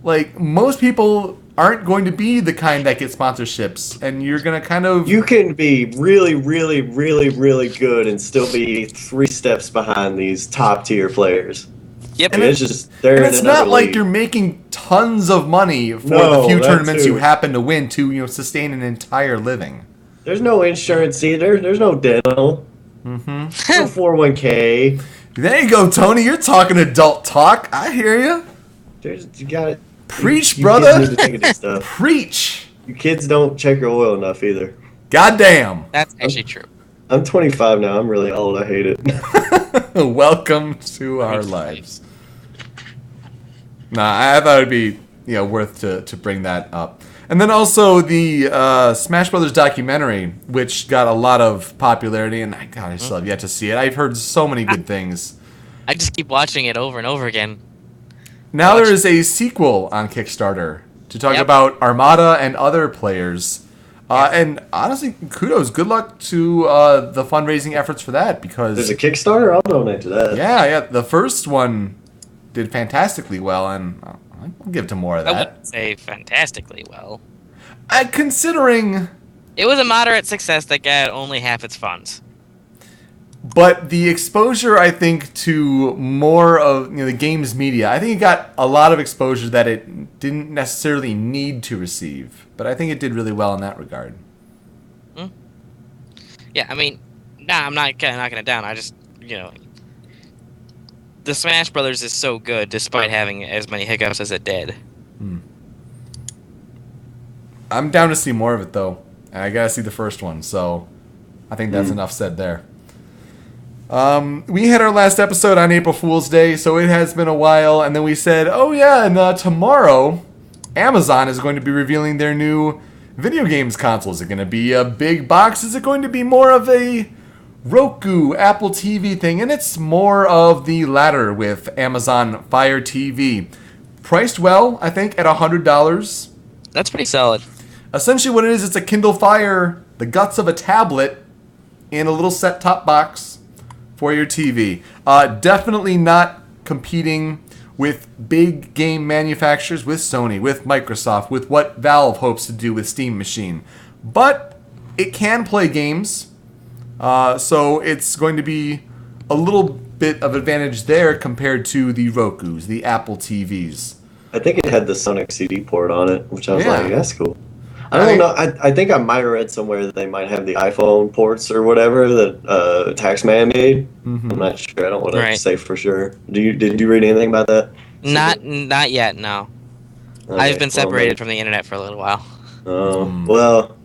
Like, most people aren't going to be the kind that get sponsorships, and you're going to kind of...
You can be really, really, really, really good and still be 3 steps behind these top-tier players.
Yep.
And it's just... It's
not like you're making tons of money for the few tournaments you happen to win to, sustain an entire living.
There's no insurance either. There's no dental.
Mm-hmm.
No 401k.
There you go, Tony. You're talking adult talk. I hear you.
You got it.
Preach,
you
brother.
Need to think of this stuff.
Preach.
You kids don't check your oil enough either.
Goddamn.
That's actually true.
I'm 25 now. I'm really old. I hate it.
Welcome to our lives. Nah, I thought it'd be worth to bring that up. And then also the Smash Brothers documentary, which got a lot of popularity, and I still have yet to see it. I've heard so many good things.
I just keep watching it over and over again.
Now there is a sequel on Kickstarter to talk about Armada and other players. And honestly, kudos. Good luck to the fundraising efforts for that, because...
There's a Kickstarter? I'll donate to that.
Yeah. The first one did fantastically well, and I'll give to more of that.
I wouldn't say fantastically well.
Considering...
It was a moderate success that got only half its funds.
But the exposure, I think, to more of the game's media, I think it got a lot of exposure that it didn't necessarily need to receive. But I think it did really well in that regard.
Yeah, I mean, I'm not knocking it down. I just, the Smash Brothers is so good despite having as many hiccups as it did.
I'm down to see more of it, though. And I gotta see the first one, so I think that's enough said there. We had our last episode on April Fool's Day, so it has been a while, and then we said, oh yeah, and tomorrow, Amazon is going to be revealing their new video games console. Is it going to be a big box? Is it going to be more of a Roku, Apple TV thing? And it's more of the latter with Amazon Fire TV. Priced well, I think, at $100.
That's pretty solid.
Essentially what it is, it's a Kindle Fire, the guts of a tablet, in a little set-top box for your TV. Definitely not competing with big game manufacturers, with Sony, with Microsoft, with what Valve hopes to do with Steam Machine. But it can play games, so it's going to be a little bit of advantage there compared to the Rokus, the Apple TVs.
I think it had the Sonic CD port on it, which I was like, that's cool. I don't know. I think I might have read somewhere that they might have the iPhone ports or whatever that Taxman made. I'm not sure. I don't want to say for sure. Did you read anything about that?
Not yet. No. Okay, I've been separated from the internet for a little while.
Well,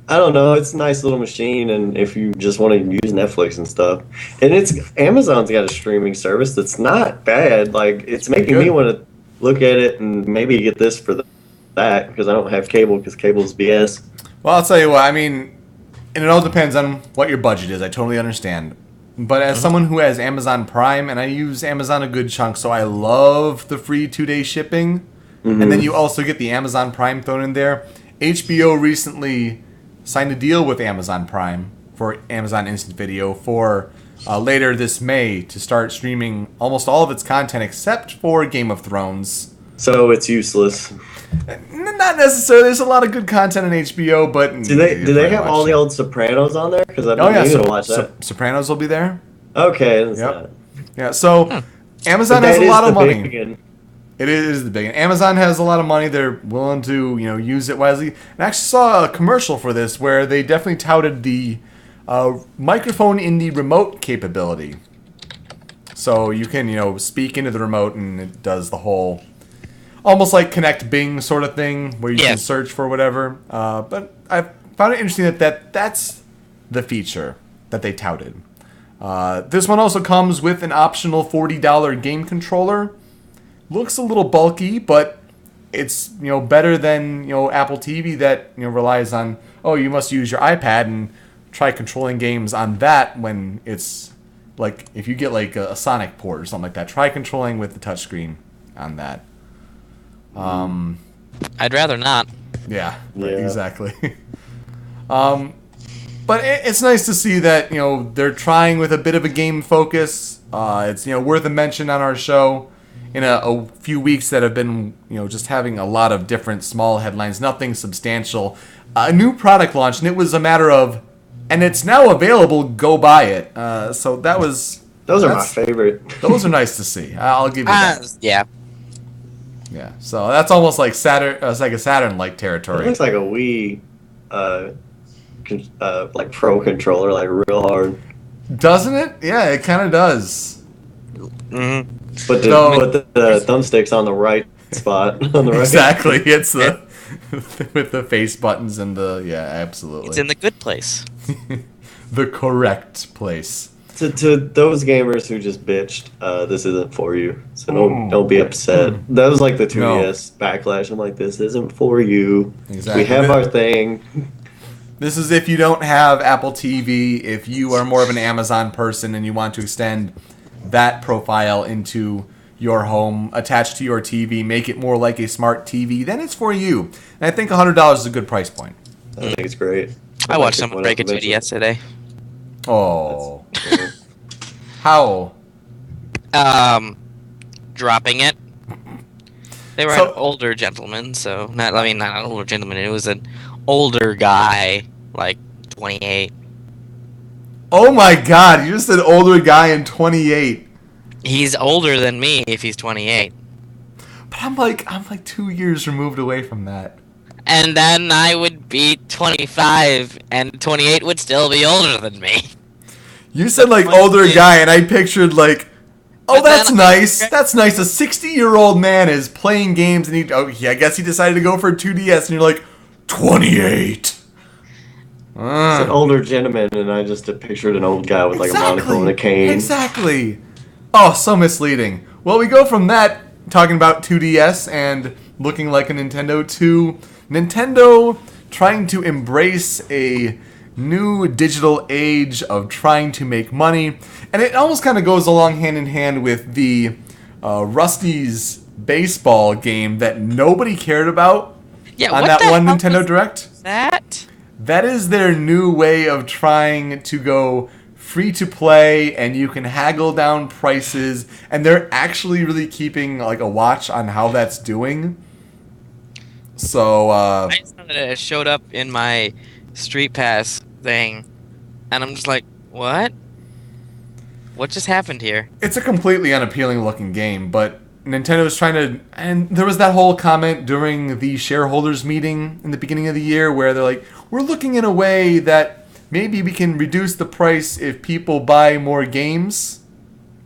I don't know. It's a nice little machine, and if you just want to use Netflix and stuff, and Amazon's got a streaming service that's not bad. Like, it's making me want to look at it and maybe get this for that, because I don't have cable, because cable's BS.
Well, I'll tell you what, I mean, and it all depends on what your budget is. I totally understand. But as someone who has Amazon Prime, and I use Amazon a good chunk, so I love the free 2-day shipping, and then you also get the Amazon Prime thrown in there. HBO recently signed a deal with Amazon Prime for Amazon Instant Video for later this May to start streaming almost all of its content except for Game of Thrones.
So it's useless.
Not necessarily. There's a lot of good content on HBO, but
do they have all the old Sopranos on there? Because I've been meaning to watch that.
Sopranos will be there.
Okay.
So Amazon has a lot of money. It is the big one. Amazon has a lot of money. They're willing to use it wisely. And I actually saw a commercial for this where they definitely touted the microphone in the remote capability. So you can speak into the remote and it does the whole, almost like Connect Bing sort of thing where you can search for whatever. But I found it interesting that that's the feature that they touted. This one also comes with an optional $40 game controller. Looks a little bulky, but it's better than Apple TV that relies on you must use your iPad and try controlling games on that when it's like if you get like a Sonic port or something like that. Try controlling with the touchscreen on that.
I'd rather not.
Yeah. Exactly. But it's nice to see that they're trying with a bit of a game focus. It's worth a mention on our show in a few weeks that have been just having a lot of different small headlines, nothing substantial. A new product launched, and it was a matter of, and it's now available. Go buy it. So those
are my favorite.
Those are nice to see. I'll give you that.
Yeah.
Yeah. So that's almost like Saturn. It's like a Saturn-like territory.
It looks like a Wii, like Pro controller, like real hard.
Doesn't it? Yeah, it kind of does.
Mm-hmm.
But the thumbstick's on the right spot. On the right.
Exactly. It's the with the face buttons and absolutely.
It's in the good place.
The correct place.
To those gamers who just bitched, this isn't for you. So don't be upset. That was like the 2DS backlash. I'm like, this isn't for you.
Exactly.
We have our thing.
This is if you don't have Apple TV, if you are more of an Amazon person and you want to extend that profile into your home, attached to your TV, make it more like a smart TV, then it's for you. And I think $100 is a good price point.
I think it's great.
I watched someone break a 2DS today.
Oh. How?
Dropping it. They were an older gentleman, so not an older gentleman. It was an older guy, like 28.
Oh my God! You just said older guy and 28.
He's older than me if he's 28.
But I'm like 2 years removed away from that.
And then I would be 25, and 28 would still be older than me.
You said like older guy, and I pictured like, oh, that's nice. That's nice. A 60-year-old man is playing games, and I guess he decided to go for a 2DS, and you're like, 28.
It's an older gentleman, and I just pictured an old guy with like a monocle and a cane.
Exactly. Oh, so misleading. Well, we go from that, talking about 2DS and looking like a Nintendo, to Nintendo trying to embrace a new digital age of trying to make money. And it almost kind of goes along hand in hand with the Rusty's baseball game that nobody cared about on that one Nintendo Direct. That is their new way of trying to go free to play, and you can haggle down prices, and they're actually really keeping like a watch on how that's doing. So
I just know that it showed up in my Street Pass thing, and I'm just like, what just happened here?
It's a completely unappealing looking game, but Nintendo's trying to, and there was that whole comment during the shareholders meeting in the beginning of the year where they're like, we're looking in a way that maybe we can reduce the price if people buy more games.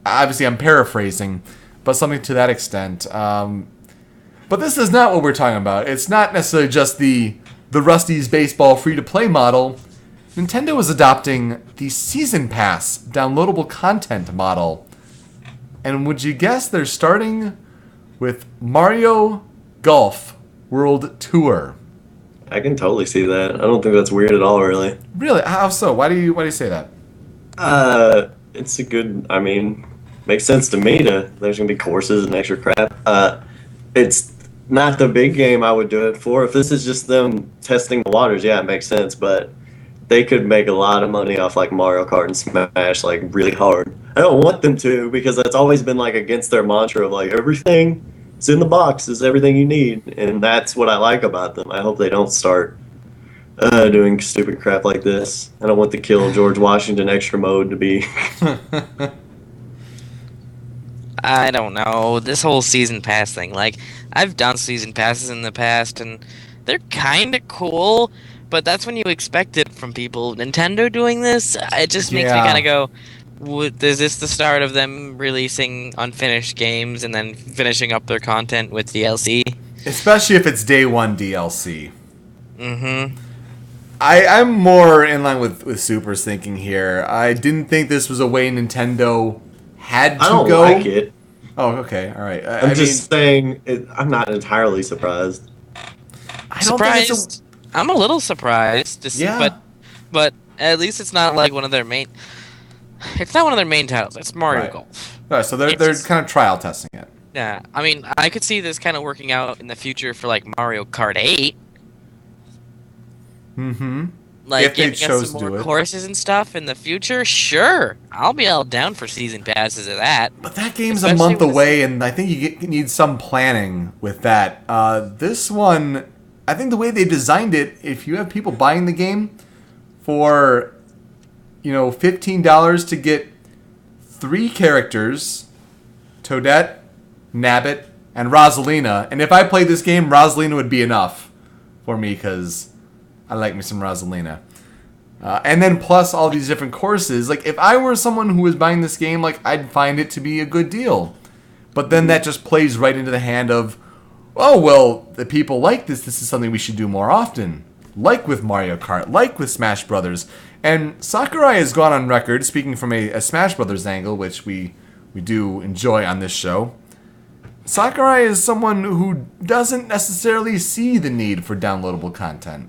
Obviously, I'm paraphrasing, but something to that extent. But this is not what we're talking about. It's not necessarily just the Rusty's Baseball free-to-play model. Nintendo is adopting the Season Pass downloadable content model. And would you guess they're starting with Mario Golf World Tour?
I can totally see that. I don't think that's weird at all, really.
Really? How so? Why do you say that?
It's a good. I mean, makes sense to me. There's gonna be courses and extra crap. It's not the big game I would do it for. If this is just them testing the waters, yeah, it makes sense. But they could make a lot of money off like Mario Kart and Smash, like really hard. I don't want them to, because that's always been like against their mantra of like everything is in the box is everything you need, and that's what I like about them. I hope they don't start doing stupid crap like this. I don't want the kill George Washington extra mode to be.
I don't know. This whole season pass thing, like, I've done season passes in the past, and they're kind of cool, but that's when you expect it from people. Nintendo doing this, it just makes me kind of go, is this the start of them releasing unfinished games and then finishing up their content with DLC?
Especially if it's day one DLC.
Mm-hmm.
I'm more in line with Super's thinking here. I didn't think this was a way Nintendo had to
I don't
go.
like it.
Oh, okay, all right.
I'm just saying, I'm not entirely surprised.
I don't think it's
I'm a little surprised to see,
Yeah.
but at least it's not like one of their main. It's not one of their main titles. It's Mario
Right.
Golf.
All right, so they're
It's just-
kind of trial testing it.
Yeah, I mean, I could see this kind of working out in the future for like Mario Kart 8.
Mm-hmm.
Like
If they
giving us
chose
some
to do
more
it.
courses and stuff in the future. Sure, I'll be all down for season passes of that.
But that game's a
Especially
month
when it's-
away, and I think you need some planning with that. This one, I think the way they designed it, if you have people buying the game for, $15 to get 3 characters, Toadette, Nabbit, and Rosalina. And if I played this game, Rosalina would be enough for me because I like me some Rosalina. And then plus all these different courses. Like, if I were someone who was buying this game, like, I'd find it to be a good deal. But then that just plays right into the hand of, oh, well, the people like this. This is something we should do more often. Like with Mario Kart, like with Smash Brothers. And Sakurai has gone on record, speaking from a Smash Brothers angle, which we do enjoy on this show. Sakurai is someone who doesn't necessarily see the need for downloadable content.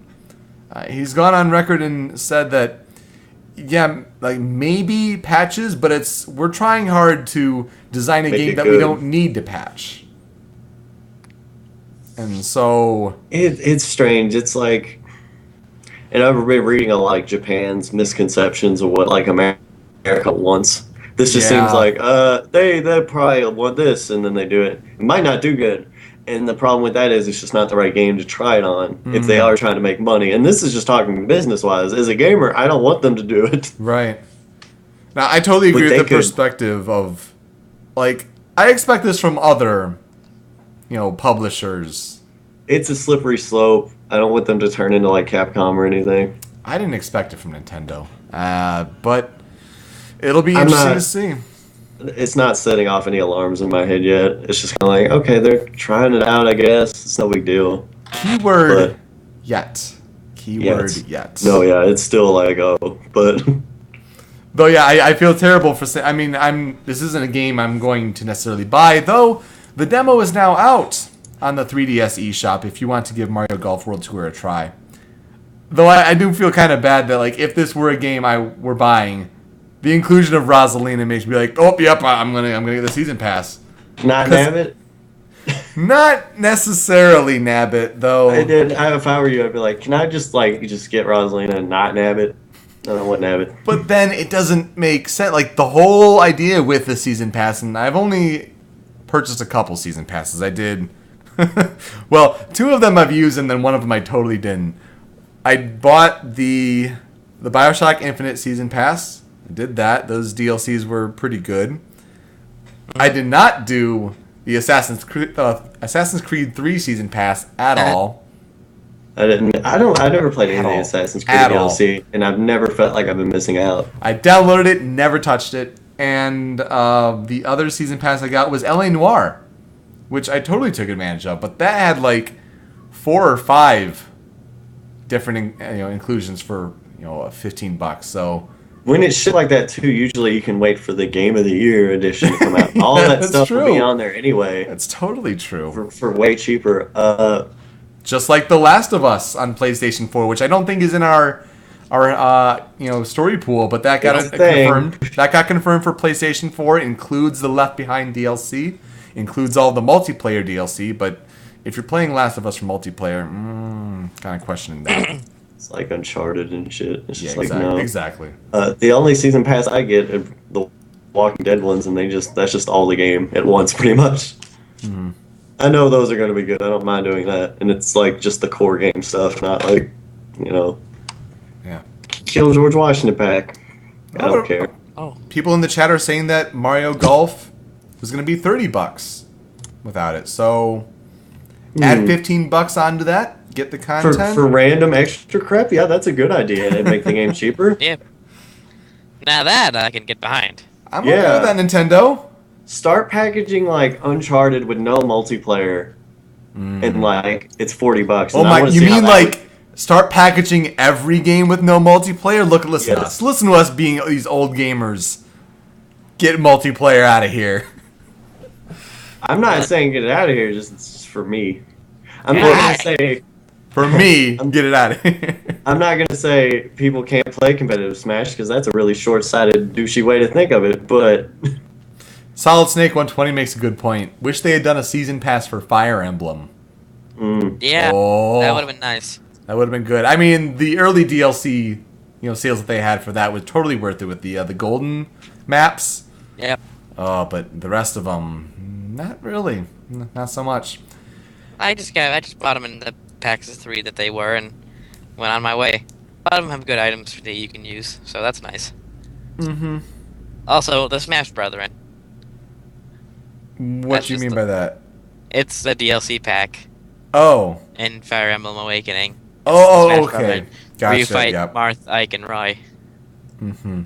He's gone on record and said that, yeah, like maybe patches, but we're trying hard to design a game that we don't need to patch. And so
It's strange. It's like, and I've been reading a lot like Japan's misconceptions of what like America wants. This just
Yeah.
seems like they probably want this, and then they do it. It might not do good. And the problem with that is it's just not the right game to try it on if they are trying to make money. And this is just talking business-wise. As a gamer, I don't want them to do it.
Right. Now, I totally agree with the perspective of, like, I expect this from other, publishers.
It's a slippery slope. I don't want them to turn into like Capcom or anything.
I didn't expect it from Nintendo. But it'll be interesting to see.
It's not setting off any alarms in my head yet. It's just kind of like, okay, they're trying it out, I guess. It's no big deal.
Keyword
But-
yet. Keyword yet.
No, yeah, it's still like, but
Though, yeah, I feel terrible for saying. I mean, this isn't a game I'm going to necessarily buy. Though the demo is now out on the 3DS eShop. If you want to give Mario Golf World Tour a try. Though I do feel kind of bad that like if this were a game we're buying, the inclusion of Rosalina makes me like, oh yep, I'm gonna get the season pass.
not Nabbit.
Not necessarily Nabbit though.
If I were you, I'd be like, can I just get Rosalina and not Nabbit? I don't want Nabbit.
But then it doesn't make sense. Like the whole idea with the season pass, and I've only purchased a couple season passes. I did. Well, 2 of them I've used, and then one of them I totally didn't. I bought the BioShock Infinite season pass. I did that. Those DLCs were pretty good. I did not do the Assassin's Creed 3 season pass at all.
I never played any of
At
the
all.
Assassin's Creed
At all.
DLC, and I've never felt like I've been missing out.
I downloaded it, never touched it, and the other season pass I got was LA Noire, which I totally took advantage of. But that had like 4 or 5 different inclusions for $15. So
When it's shit like that too, usually you can wait for the Game of the Year edition to come out. All that
That's
stuff will be
true.
on there anyway
that's totally true.
for way cheaper.
Just like The Last of Us on PlayStation 4, which I don't think is in our story pool, but that got
It's a thing.
confirmed. That got confirmed for PlayStation 4. It includes the Left Behind DLC, includes all the multiplayer DLC. But if you're playing Last of Us for multiplayer, kind of questioning that.
It's like Uncharted and shit. It's
Yeah,
just like no.
exactly.
The only season pass I get are the Walking Dead ones, and that's just all the game at once, pretty much.
Mm-hmm.
I know those are going to be good. I don't mind doing that, and it's like just the core game stuff, not like
Yeah.
Kill George Washington pack. I don't care.
Oh,
People in the chat are saying that Mario Golf was going to be $30 without it. So add $15 onto that, get the content.
For random extra crap, yeah, that's a good idea. And make the game cheaper.
yeah. Now that I can get behind.
I'm okay with that, Nintendo.
Start packaging like Uncharted with no multiplayer, and like it's $40.
Oh
And I
my!
wanna
You
see how
mean
that
like start packaging every game with no multiplayer. Listen to
Yes.
us. Listen to us being these old gamers. Get multiplayer out of here.
I'm not saying get it out of here, just for me. I'm not
Yeah.
gonna say
For me, get it out of here.
I'm not gonna say people can't play competitive Smash because that's a really short-sighted, douchey way to think of it. But
Solid Snake 120 makes a good point. Wish they had done a season pass for Fire Emblem.
Yeah,
Oh.
that would have been nice.
That would have been good. I mean, the early DLC, sales that they had for that was totally worth it with the golden maps.
Yep.
Oh, but the rest of them, not really, not so much.
I just bought them in the packs of 3 that they were and went on my way. A lot of them have good items that you can use, so that's nice.
Mm-hmm.
Also, the Smash Brethren.
What
That's
do you
just
mean
the-
by that?
It's a DLC pack
Oh.
in Fire Emblem Awakening.
Oh,
Smash
okay.
Brethren,
Gotcha.
where you fight
Yep.
Marth, Ike, and Roy.
Mm-hmm.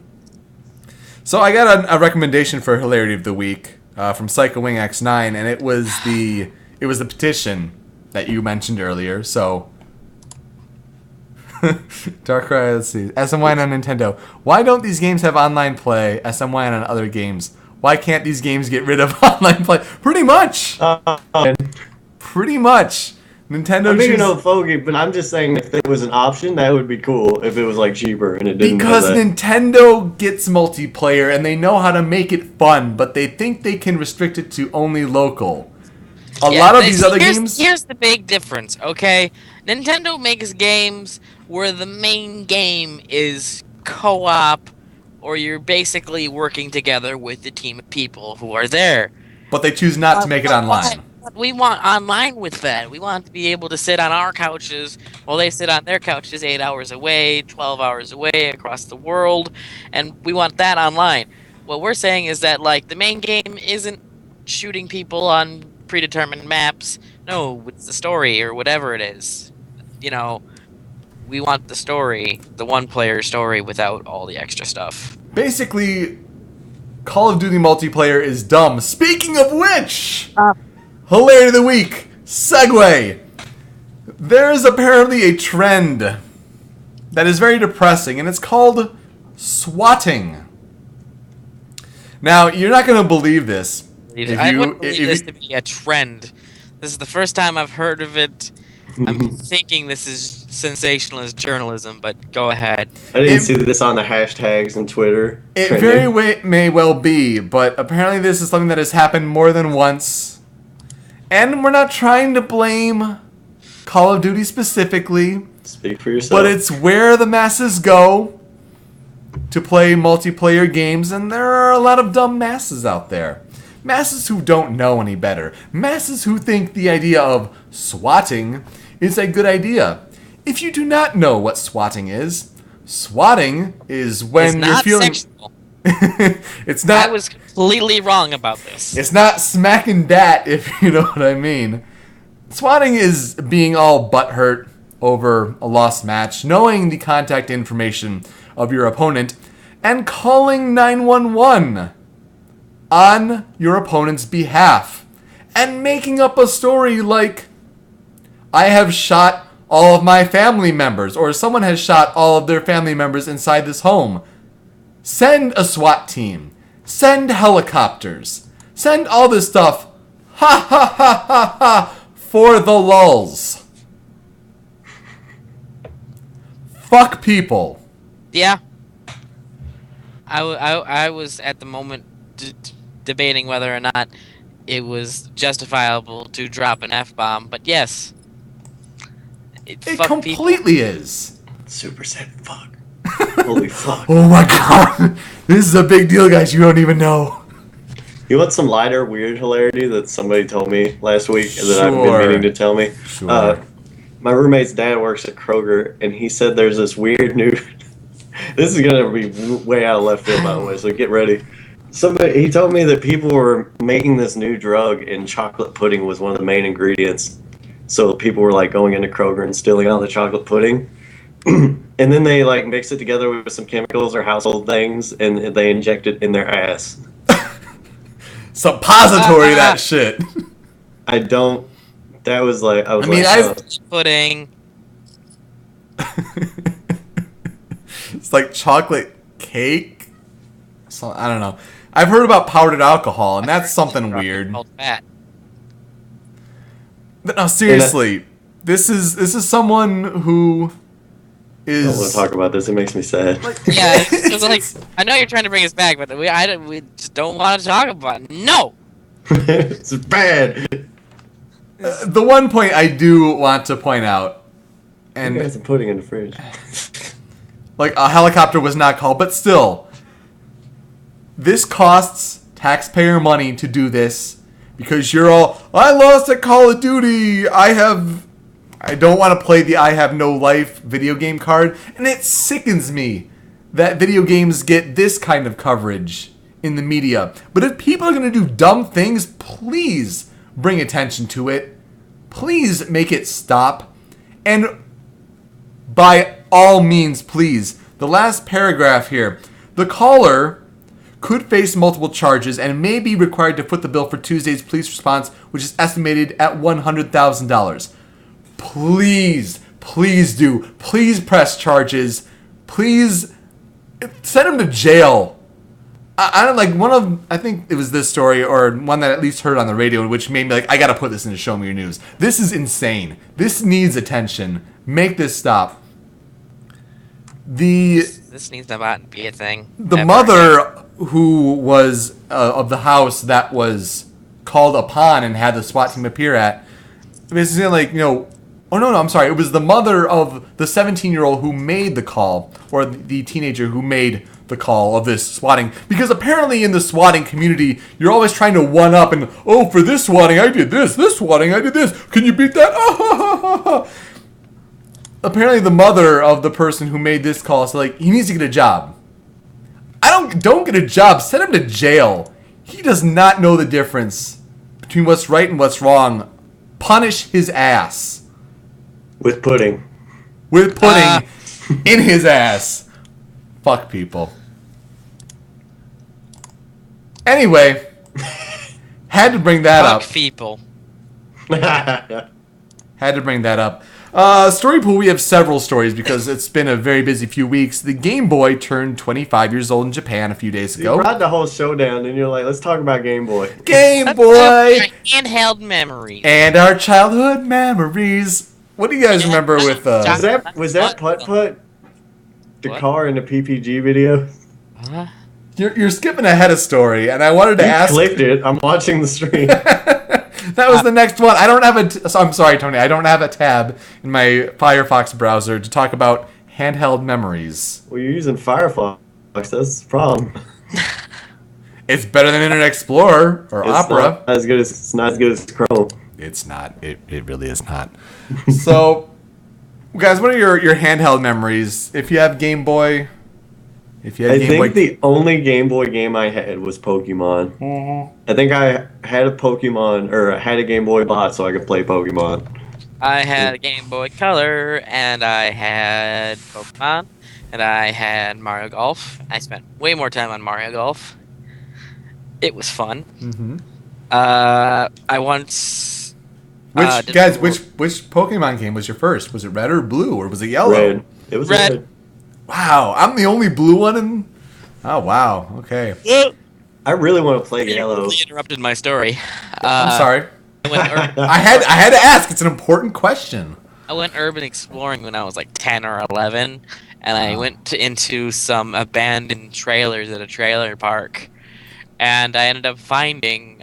So I got a recommendation for Hilarity of the Week from Psycho Wing X9, and it was the petition that you mentioned earlier. So Darkrai, let's see. SMYN on Nintendo. Why don't these games have online play? SMYN on other games. Why can't these games get rid of online play? Pretty much. Pretty much. Nintendo
I'm making
chooses-
no fogey, but I'm just saying if there was an option, that would be cool if it was like cheaper and it didn't.
Because
have that.
Nintendo gets multiplayer and they know how to make it fun, but they think they can restrict it to only local. A lot of these other games.
Here's the big difference, okay? Nintendo makes games where the main game is co-op, or you're basically working together with the team of people who are there.
But they choose not to make it online.
But we want online with that. We want to be able to sit on our couches while they sit on their couches 8 hours away, 12 hours away across the world, and we want that online. What we're saying is that, like, the main game isn't shooting people on predetermined maps. No, it's the story or whatever it is. We want the story, the one-player story without all the extra stuff.
Basically, Call of Duty multiplayer is dumb. Speaking of which, Hilarity of the Week, segue. There is apparently a trend that is very depressing, and it's called swatting. Now, you're not going to believe this.
I wouldn't believe this to be a trend. This is the first time I've heard of it. I'm thinking this is sensationalist journalism, but go ahead.
I didn't see this on the hashtags and Twitter.
It
trending.
may well be, but apparently this is something that has happened more than once. And we're not trying to blame Call of Duty specifically,
Speak for yourself.
but it's where the masses go to play multiplayer games, and there are a lot of dumb masses out there. Masses who don't know any better. Masses who think the idea of swatting is a good idea. If you do not know what swatting is
It's
when you're
not
feeling...
sexual.
It's not...
I was completely wrong about this.
It's not smacking dat, if you know what I mean. Swatting is being all butthurt over a lost match, knowing the contact information of your opponent, and calling 911 on your opponent's behalf, and making up a story like, I have shot all of my family members, or someone has shot all of their family members inside this home. Send a SWAT team. Send helicopters. Send all this stuff. Ha ha ha ha ha. For the lulz. Fuck people.
Yeah. I was at the moment debating whether or not it was justifiable to drop an F-bomb, but yes.
It
fuck
completely is.
Super said fuck. Holy fuck.
Oh my god. This is a big deal, guys. You don't even know.
You want some lighter, weird hilarity that somebody told me last week that I've been
Sure.
meaning to tell me?
Sure.
My roommate's dad works at Kroger, and he said there's this weird new... This is going to be way out of left field, by the way, so get ready. He told me that people were making this new drug, and chocolate pudding was one of the main ingredients. So people were like going into Kroger and stealing all the chocolate pudding. And then they like mix it together with some chemicals or household things, and they inject it in their ass.
Suppository that shit.
I don't. That was like I was
I mean,
like,
I've-
pudding.
It's like chocolate cake. So I don't know. I've heard about powdered alcohol, and that's something weird.
Called fat.
But no, seriously, this is someone who
I don't want to
is.
talk about this. It makes me sad.
Yeah, it's like I know you're trying to bring us back, but we just don't want to talk about it. No.
It's bad.
The one point I do want to point out,
You
and
got some pudding in the fridge.
like a helicopter was not called, but still, this costs taxpayer money to do this because you're all, I lost at Call of Duty. I don't want to play the I have no life video game card, and it sickens me that video games get this kind of coverage in the media. But if people are going to do dumb things, please bring attention to it. Please make it stop. And by all means, please, the last paragraph here. The caller could face multiple charges and may be required to foot the bill for Tuesday's police response, which is estimated at $100,000. Please do. Please press charges. Please send him to jail. I don't like one of, I think it was this story or one that I at least heard on the radio, which made me like, I gotta put this into Show Me Your News. This is insane. This needs attention. Make this stop.
This needs to not be a thing.
The
ever.
mother who was of the house that was called upon and had the SWAT team appear at, basically like, oh no, I'm sorry. It was the mother of the 17-year-old who made the call, or the teenager who made the call of this swatting. Because apparently in the swatting community, you're always trying to one up and, oh, for this swatting I did this swatting I did this. Can you beat that? Apparently the mother of the person who made this call said, like, he needs to get a job. Don't get a job. Send him to jail. He does not know the difference between what's right and what's wrong. Punish his ass.
With pudding.
With pudding in his ass. Fuck people. Anyway, had to bring that up.
Fuck people.
Had to bring that up. Story pool, we have several stories because it's been a very busy few weeks. The Game Boy turned 25 years old in Japan a few days
You
ago.
brought the whole show down, and you're like, let's talk about Game Boy.
Game Boy!
Handheld memory.
And our childhood memories. What do you guys remember with...
Was that Putt-Putt? The
What?
car in the PPG video?
Huh?
You're skipping ahead of story, and I wanted to
You
ask...
clicked it. I'm watching the stream.
That was the next one. I don't have I'm sorry, Tony. I don't have a tab in my Firefox browser to talk about handheld memories.
Well, you're using Firefox. That's the problem.
It's better than Internet Explorer or Opera.
It's not as good as Chrome.
It's not. It really is not. So, guys, what are your handheld memories? If you have Game Boy,
I think the only Game Boy game I had was Pokemon.
Mhm.
I think I had a Pokemon, or I had a Game Boy bought so I could play Pokemon.
I had a Game Boy Color, and I had Pokemon, and I had Mario Golf. I spent way more time on Mario Golf. It was fun.
Mm-hmm.
I once.
Which
did-
guys? Which Pokemon game was your first? Was it red or blue, or was it yellow?
Red. It was
Red.
red.
Wow, I'm the only blue one in. Oh wow. Okay.
I really want to play
You
Yellow.
really interrupted my story.
I'm sorry.
I went,
I had to ask. It's an important question.
I went urban exploring when I was like 10 or 11, and I went into some abandoned trailers at a trailer park, and I ended up finding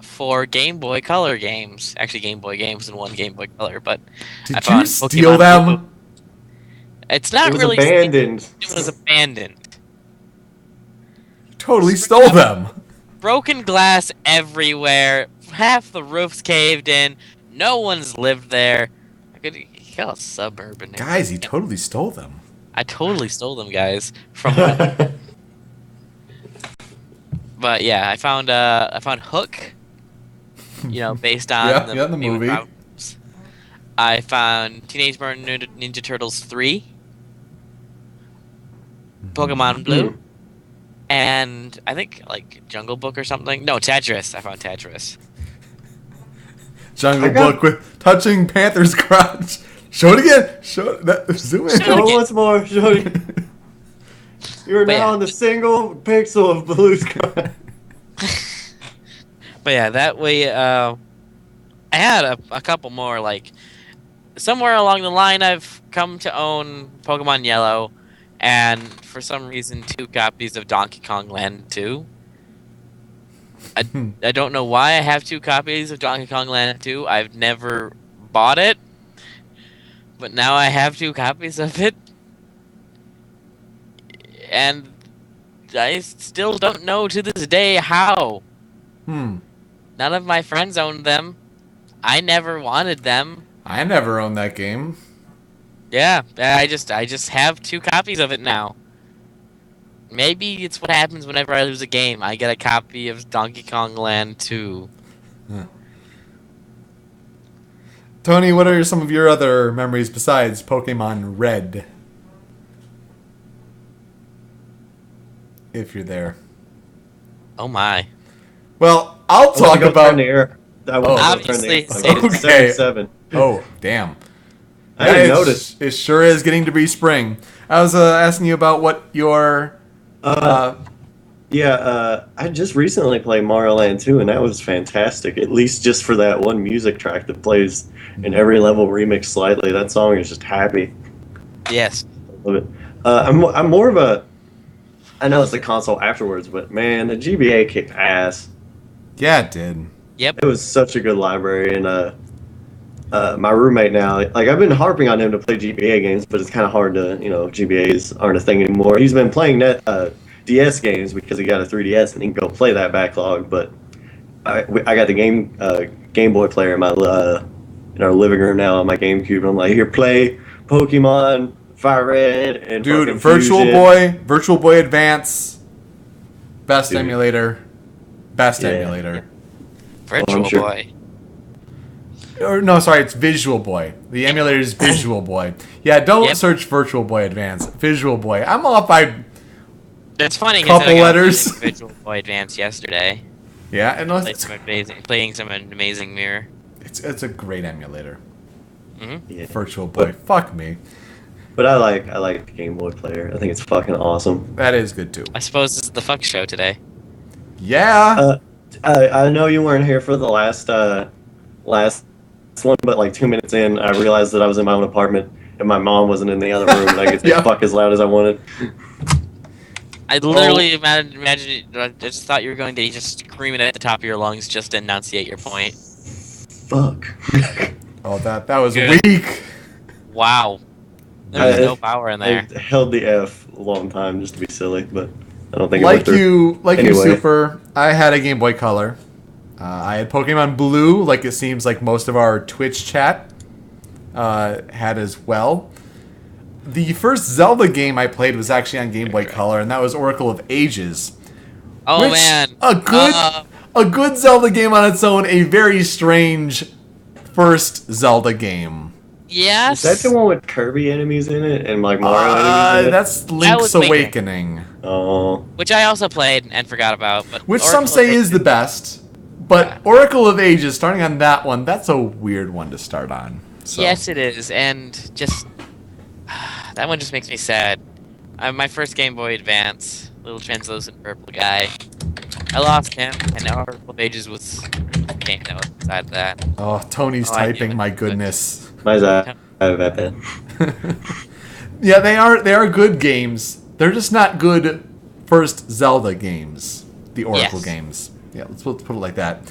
4 Game Boy Color games. Actually, Game Boy games and 1 Game Boy Color, but
Did
I
you
found
steal
Pokemon
them?
Blue. It's not
It was
really
abandoned.
It was abandoned.
Totally stole them.
Broken glass everywhere. Half the roof's caved in. No one's lived there. I could call it suburban.
Guys, he totally stole them.
I totally stole them, guys. From. But yeah, I found Hook. You know, based on
Yeah, the movie.
problems. I found Teenage Mutant Ninja Turtles 3, Pokemon Blue,
Hmm.
and I think like Jungle Book or something. No, Tetris. I found Tetris.
Jungle
I got-
Book with touching Panther's crotch. Show it again. Zoom in.
Show it once more. Show it. You're
But
now
yeah.
on the single pixel of blue sky.
But yeah, that way, I had a couple more, like, somewhere along the line I've come to own Pokemon Yellow, and for some reason 2 copies of Donkey Kong Land 2. I don't know why I have 2 copies of Donkey Kong Land 2. I've never bought it, but now I have 2 copies of it. And I still don't know to this day how. None of my friends owned them. I never wanted them.
I never owned that game.
Yeah, I just have 2 copies of it now. Maybe it's what happens whenever I lose a game. I get a copy of Donkey Kong Land 2.
Tony, what are some of your other memories besides Pokemon Red? If you're there.
Oh my.
Well, I'll talk about.
I want
Obviously,
to turn the
Okay.
77.
Oh, damn.
I didn't
Yeah,
notice.
It sure is getting to be spring. I was asking you about what your.
I just recently played Mario Land 2, and that was fantastic. At least just for that one music track that plays in every level remixed slightly. That song is just happy.
Yes.
I love it. I'm more of a. I know it's a console afterwards, but man, the GBA kicked ass.
Yeah, it did.
Yep.
It was such a good library, and my roommate now, like I've been harping on him to play GBA games, but it's kind of hard to, GBAs aren't a thing anymore. He's been playing DS games because he got a 3DS and he can go play that backlog. But I got the Game Boy player in in our living room now on my GameCube, and I'm like, here, play Pokemon Fire Red and
Dude,
fucking
Virtual Boy Advance, best
Dude.
emulator. Best
Yeah.
emulator.
Virtual
sure.
Boy.
Or no, sorry, it's Visual Boy. The emulator is Visual Boy. Yeah, don't
Yep.
search Virtual Boy Advance. Visual Boy. I'm off by.
That's funny.
Couple
considering I was
letters.
using Virtual Boy Advance yesterday.
Yeah, and
Playing some amazing mirror.
it's a great emulator.
Yeah.
Virtual Boy. Fuck me.
But I like the Game Boy player. I think it's fucking awesome.
That is good too.
I suppose this is the fuck show today.
Yeah.
I know you weren't here for the last one, but like 2 minutes in, I realized that I was in my own apartment and my mom wasn't in the other room, and I could say
Yeah.
fuck as loud as I wanted.
I literally imagine. I just thought you were going to just scream it at the top of your lungs just to enunciate your point.
Fuck.
Oh, that was
Good.
weak.
Wow. There was
I-
no power in there.
I held the F a long time just to be silly, but I don't think it went
Like
through.
you,
Anyway.
Super. I had a Game Boy Color. I had Pokemon Blue, like it seems like most of our Twitch chat had as well. The first Zelda game I played was actually on Game Boy Color, and that was Oracle of Ages.
Oh
Which,
man.
a good Zelda game on its own. A very strange first Zelda game.
Yes.
Is that the one with Kirby enemies in it and like Mario enemies in it?
That's Link's
was
Awakening,
Oh,
Which I also played and forgot about. But
which
Oracle
some say
of
is the best. But Oracle of Ages, starting on that one, that's a weird one to start on. So.
Yes, it is, and just that one just makes me sad. My first Game Boy Advance, little translucent purple guy. I lost him, and Oracle of Ages was the game that was inside of that.
Oh, Tony's
Oh, I knew
typing.
it.
My goodness.
my God, that bad.
Yeah, they are good games. They're just not good first Zelda games. The Oracle
Yes.
games. Yeah, let's put it like that.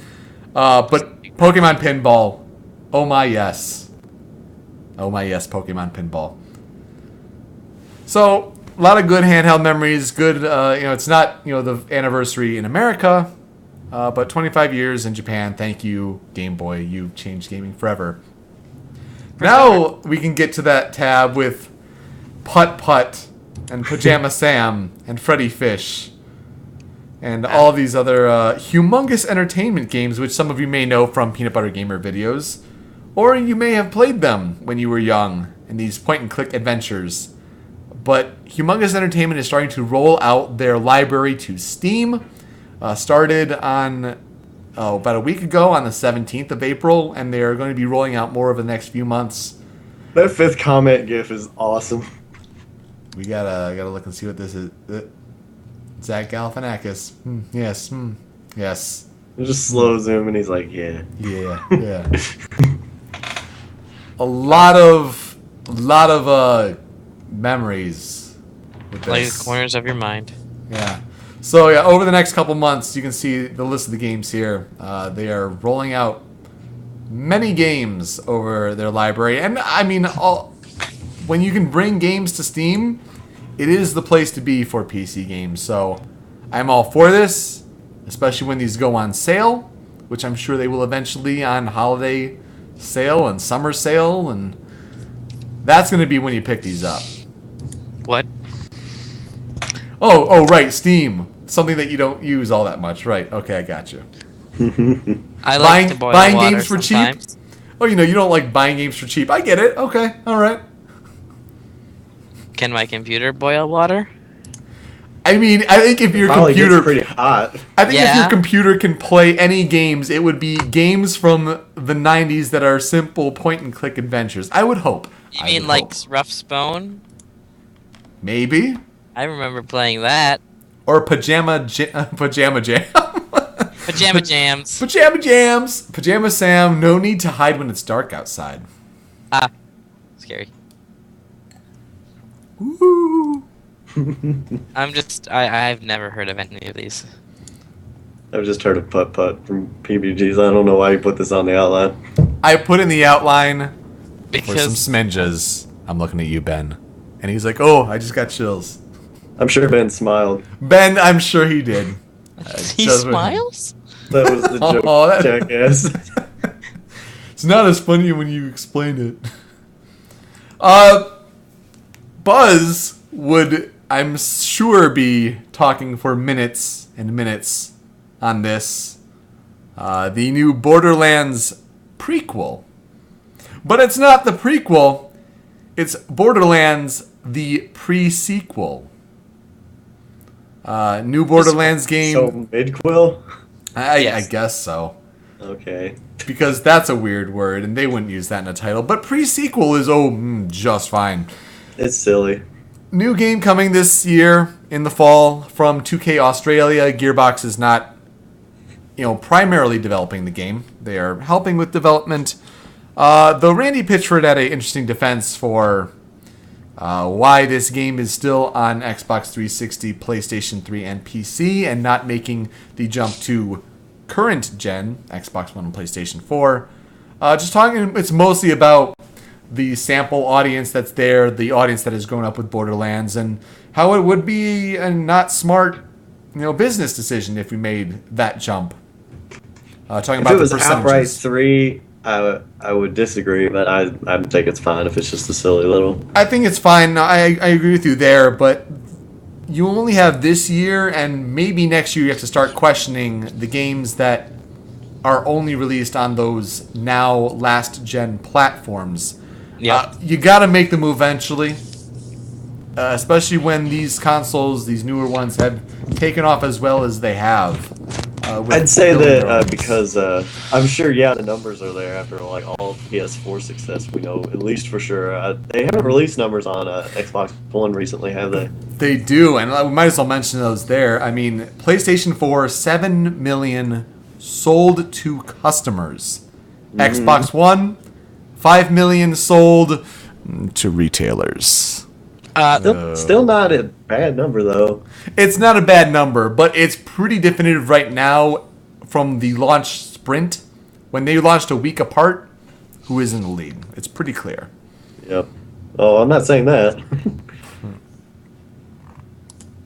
But Pokemon Pinball. Oh my yes. Oh my yes, Pokemon Pinball. So, a lot of good handheld memories. Good, it's not, the anniversary in America, but 25 years in Japan. Thank you, Game Boy. You've changed gaming forever. Now we can get to that tab with Putt Putt and Pajama Sam and Freddy Fish and all these other humongous entertainment games, which some of you may know from Peanut Butter Gamer videos, or you may have played them when you were young in these point-and-click adventures. But Humongous Entertainment is starting to roll out their library to Steam. Started on about a week ago on the 17th of April, and they are going to be rolling out more over the next few months.
That fifth comment gif is awesome.
We gotta look and see what this is. Zach Galifianakis. Yes. Yes.
Just slow zoom, and he's like, yeah.
Yeah. a lot of memories with
Like
this.
the corners of your mind.
Yeah. So yeah, over the next couple months, you can see the list of the games here. They are rolling out many games over their library, and I mean, when you can bring games to Steam, it is the place to be for PC games. So I'm all for this, especially when these go on sale, which I'm sure they will eventually on holiday sale and summer sale, and that's going to be when you pick these up.
What?
Oh, right, Steam. Something that you don't use all that much, right? Okay, I got you.
I like to boil
buying
water
games for
sometimes.
cheap. Oh, you don't like buying games for cheap. I get it. Okay, all right.
Can my computer boil water?
I mean, I think if your
Probably
computer,
gets pretty hot.
I think if
Yeah.
your computer can play any games, it would be games from the '90s that are simple point-and-click adventures. I would hope.
You
I
mean
would
like
hope.
Rough Spawn?
Maybe
I remember playing that.
or Pajama Jam.
Pajama Jams.
Pajama Jams. Pajama Sam. No need to hide when it's dark outside.
Ah, scary.
Woo.
I've never heard of any of these.
I've just heard of Putt Putt from PBGs. I don't know why you put this on the outline.
I put in the outline for
Because
some sminjas. I'm looking at you, Ben. And he's like, oh, I just got chills.
I'm sure Ben smiled.
Ben, I'm sure he did.
he
just-
smiles?
That was the joke,
Oh, that-
jackass.
It's not as funny when you explain it. Buzz would, I'm sure, be talking for minutes and minutes on this. The new Borderlands prequel. But it's not the prequel. It's Borderlands the pre-sequel. New Borderlands game.
So midquill?
I
Yes.
guess so.
Okay.
Because that's a weird word, and they wouldn't use that in a title. But pre-sequel is, just fine.
It's silly.
New game coming this year in the fall from 2K Australia. Gearbox is not, primarily developing the game. They are helping with development. Though Randy Pitchford had an interesting defense for why this game is still on Xbox 360, PlayStation 3, and PC, and not making the jump to current gen, Xbox One and PlayStation 4. Just talking, it's mostly about the sample audience that's there, the audience that has grown up with Borderlands, and how it would be a not smart, business decision if we made that jump. Talking
If
about
it was
the
outright
percentages.
3, I would disagree, but I think it's fine if it's just a silly little.
I think it's fine. I agree with you there, but you only have this year, and maybe next year you have to start questioning the games that are only released on those now last-gen platforms.
Yep.
You got to make the move eventually, especially when these consoles, these newer ones, have taken off as well as they have. With
I'd say
building
that
their
because I'm sure, the numbers are there after like all PS4 success. We know at least for sure. They haven't released numbers on Xbox One recently, have they?
They do, and we might as well mention those there. I mean, PlayStation 4, 7 million sold to customers. Xbox One, 5 million sold to retailers.
Still not a bad number though.
It's not a bad number, but it's pretty definitive right now from the launch sprint. When they launched a week apart, who is in the lead? It's pretty clear.
Yep. Oh, I'm not saying that.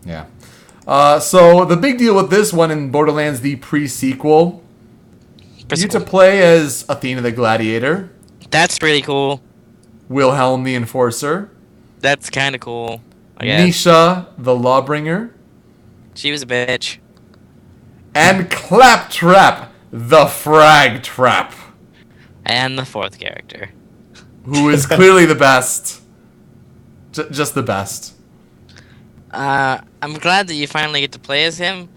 Yeah. So the big deal with this one in Borderlands, the pre-sequel, you get to play as Athena the Gladiator,
That's pretty cool.
Wilhelm the Enforcer,
That's kind of cool. I guess.
Nisha the Lawbringer,
She was a bitch.
and Claptrap the Frag Trap,
And the fourth character.
who is clearly the best. Just the best.
I'm glad that you finally get to play as him.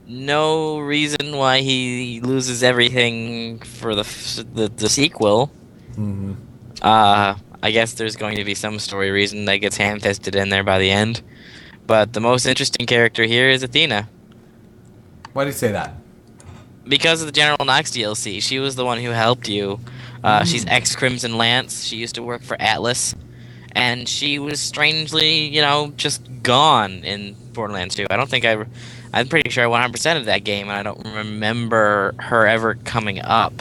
No reason why he loses everything for the sequel.
Mm-hmm.
I guess there's going to be some story reason that gets ham-fisted in there by the end. But the most interesting character here is Athena.
Why do you say that?
Because of the General Knox DLC, she was the one who helped you. She's ex-Crimson Lance. She used to work for Atlas. And she was strangely, just gone in Borderlands 2. I'm pretty sure I 100% of that game, and I don't remember her ever coming up.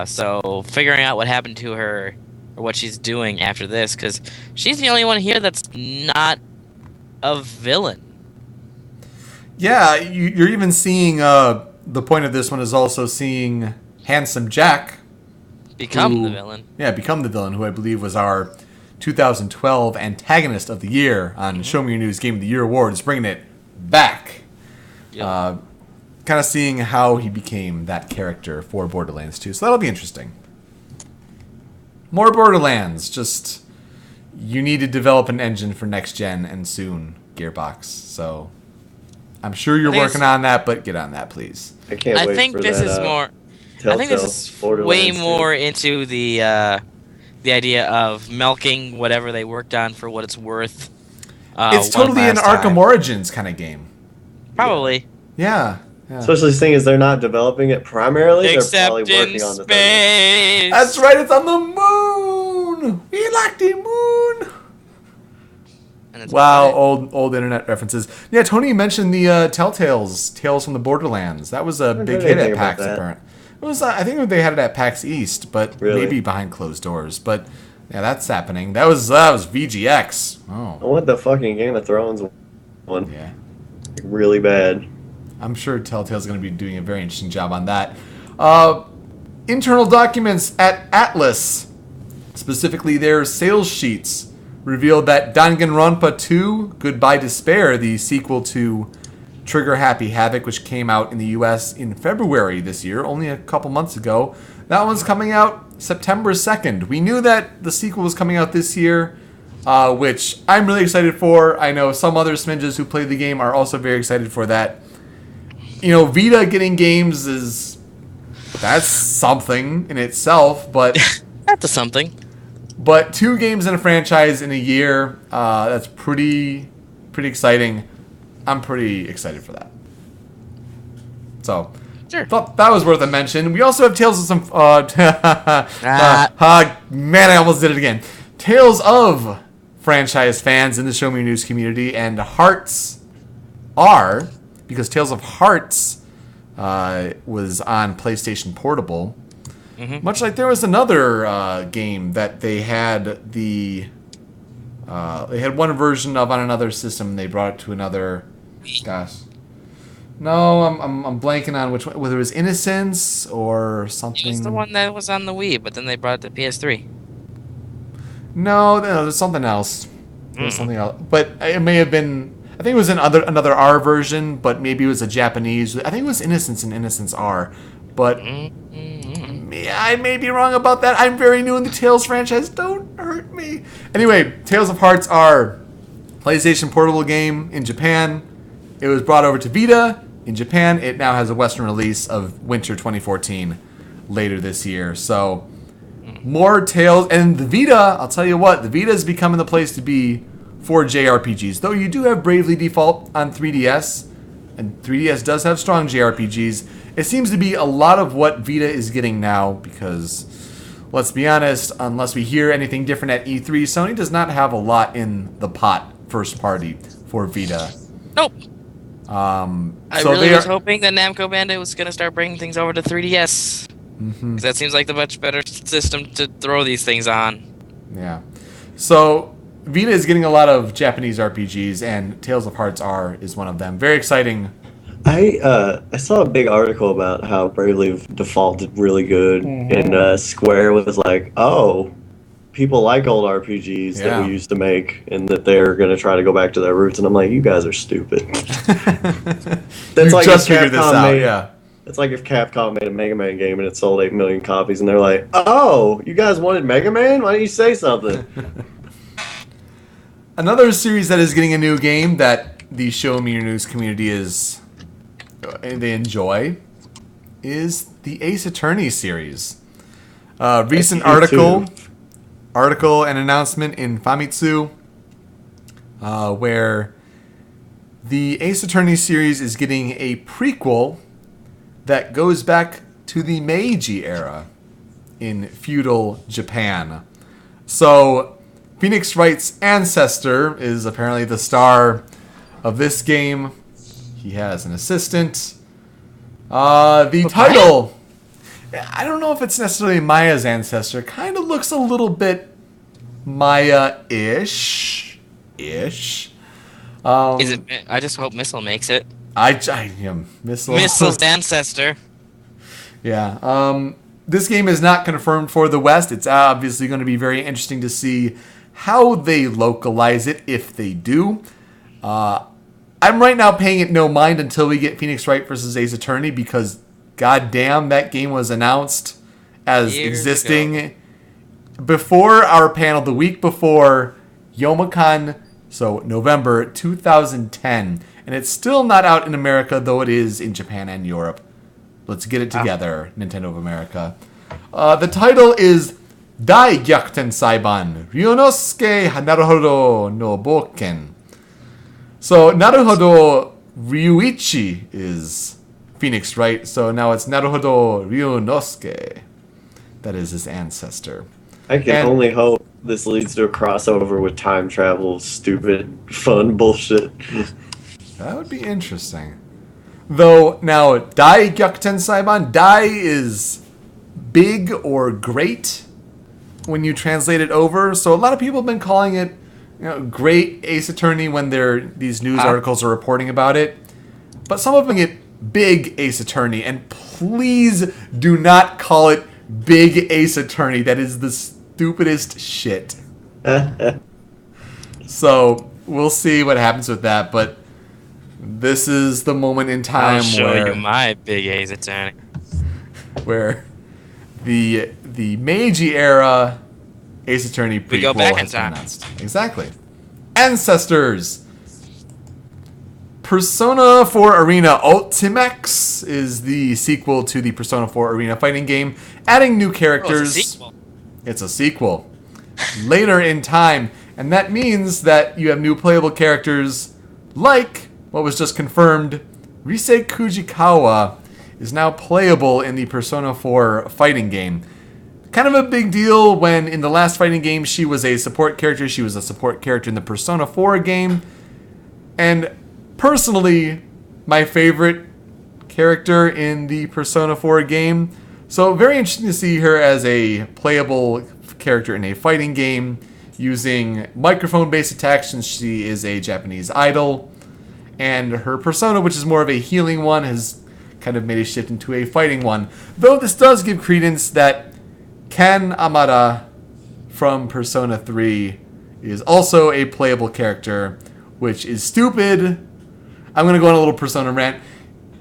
So figuring out what happened to her, or what she's doing after this, because she's the only one here that's not a villain.
Yeah, you're even seeing, the point of this one is also seeing Handsome Jack
Become the villain.
Yeah, become the villain, who I believe was our 2012 antagonist of the year on Show Me Your News Game of the Year Awards, bringing it back.
Yep.
Kind of seeing how he became that character for Borderlands 2. So that'll be interesting. More Borderlands. Just, you need to develop an engine for next gen and soon, Gearbox. So I'm sure you're working on that, but get on that, please.
I can't wait
I think
for
this
that,
is more. I think this is way more into the idea of milking whatever they worked on for what it's worth.
It's totally an Arkham Origins kind of game.
Probably.
Yeah.
Especially seeing as they're not developing it primarily,
Except
they're probably
in
working on the third
space.
That's right, it's on the moon! We like the moon! Wow, old internet references. Yeah, Tony mentioned the Telltale's Tales from the Borderlands. That was a big hit at PAX, apparently. It was, I think they had it at PAX East, but maybe behind closed doors. But yeah, that's happening. That was VGX. Oh.
I want the fucking Game of Thrones one.
Yeah.
Really bad.
I'm sure Telltale's going to be doing a very interesting job on that. Internal documents at Atlas, specifically their sales sheets, revealed that Danganronpa 2, Goodbye Despair, the sequel to Trigger Happy Havoc, which came out in the US in February this year, only a couple months ago, that one's coming out September 2nd. We knew that the sequel was coming out this year, which I'm really excited for. I know some other smidges who played the game are also very excited for that. Vita getting games that's something in itself, but
that's something.
But 2 games in a franchise in a year, that's pretty exciting. I'm pretty excited for that. So,
sure.
Thought that was worth a mention. We also have Tales of some... man, I almost did it again. Tales of franchise fans in the Show Me Your News community, and Hearts are... Because Tales of Hearts was on PlayStation Portable. Mm-hmm. Much like there was another game that they had they had one version of on another system. They brought it to another. Gosh, no, I'm blanking on which one. Whether it was Innocence or something.
It was the one that was on the Wii, but then they brought it to PS3.
No, there's something else. There's something else, but it may have been. I think it was another R version, but maybe it was a Japanese. I think it was Innocence and Innocence R, but I may be wrong about that. I'm very new in the Tales franchise. Don't hurt me. Anyway, Tales of Hearts are PlayStation Portable game in Japan. It was brought over to Vita in Japan. It now has a Western release of winter 2014 later this year. So more Tales, and the Vita. I'll tell you what, the Vita is becoming the place to be for JRPGs, though you do have Bravely Default on 3DS, and 3DS does have strong JRPGs. It seems to be a lot of what Vita is getting now, because, let's be honest, unless we hear anything different at E3, Sony does not have a lot in the pot first party for Vita.
Nope. I really was hoping that Namco Bandai was going to start bringing things over to 3DS. Because that seems like the much better system to throw these things on.
Yeah. So Vita is getting a lot of Japanese RPGs, and Tales of Hearts is one of them. Very exciting.
I saw a big article about how Bravely Default did really good, and Square was like, "Oh, people like old RPGs that we used to make, and that they're going to try to go back to their roots." And I'm like, "You guys are stupid." That's like just figured this out. It's like if Capcom made a Mega Man game and it sold 8 million copies, and they're like, "Oh, you guys wanted Mega Man? Why don't you say something?"
Another series that is getting a new game that the Show Me Your News community they enjoy is the Ace Attorney series. Recent article article and announcement in Famitsu where the Ace Attorney series is getting a prequel that goes back to the Meiji era in feudal Japan. So, Phoenix Wright's ancestor is apparently the star of this game. He has an assistant. The title, I don't know if it's necessarily Maya's ancestor. Kind of looks a little bit Maya-ish. Is
it? I just hope Missile makes it.
Missile's
ancestor.
Yeah. This game is not confirmed for the West. It's obviously going to be very interesting to see how they localize it, if they do. I'm right now paying it no mind until we get Phoenix Wright versus Ace Attorney, because goddamn, that game was announced as
Years
existing
ago.
before our panel, the week before Youmacon, so November 2010. And it's still not out in America, though it is in Japan and Europe. Let's get it together, Nintendo of America. The title is Dai Gyakuten Saiban Ryunosuke Naruhodo no Boken. So Naruhodo Ryuichi is Phoenix Wright, so now it's Naruhodo Ryunosuke. That is his ancestor.
I can only hope this leads to a crossover with time travel, stupid, fun bullshit.
That would be interesting. Though, now, Dai Gyakuten Saiban, Dai is big or great when you translate it over. So a lot of people have been calling it, great Ace Attorney when these news articles are reporting about it. But some of them get big Ace Attorney, and please do not call it Big Ace Attorney. That is the stupidest shit. So we'll see what happens with that, but this is the moment in time
I'll show
where
you my big Ace Attorney.
where the Meiji era Ace Attorney prequel
We go back in
has been
time.
announced. Exactly. Ancestors. Persona 4 Arena Ultimax is the sequel to the Persona 4 Arena fighting game, adding new characters.
It's a sequel.
It's a sequel. Later in time, and that means that you have new playable characters like what was just confirmed, Rise Kujikawa is now playable in the Persona 4 fighting game. Kind of a big deal when in the last fighting game she was a support character. She was a support character in the Persona 4 game. And personally, my favorite character in the Persona 4 game. So very interesting to see her as a playable character in a fighting game using microphone-based attacks since she is a Japanese idol. And her persona, which is more of a healing one, has kind of made a shift into a fighting one. Though this does give credence that Ken Amada from Persona 3 is also a playable character, which is stupid. I'm going to go on a little Persona rant.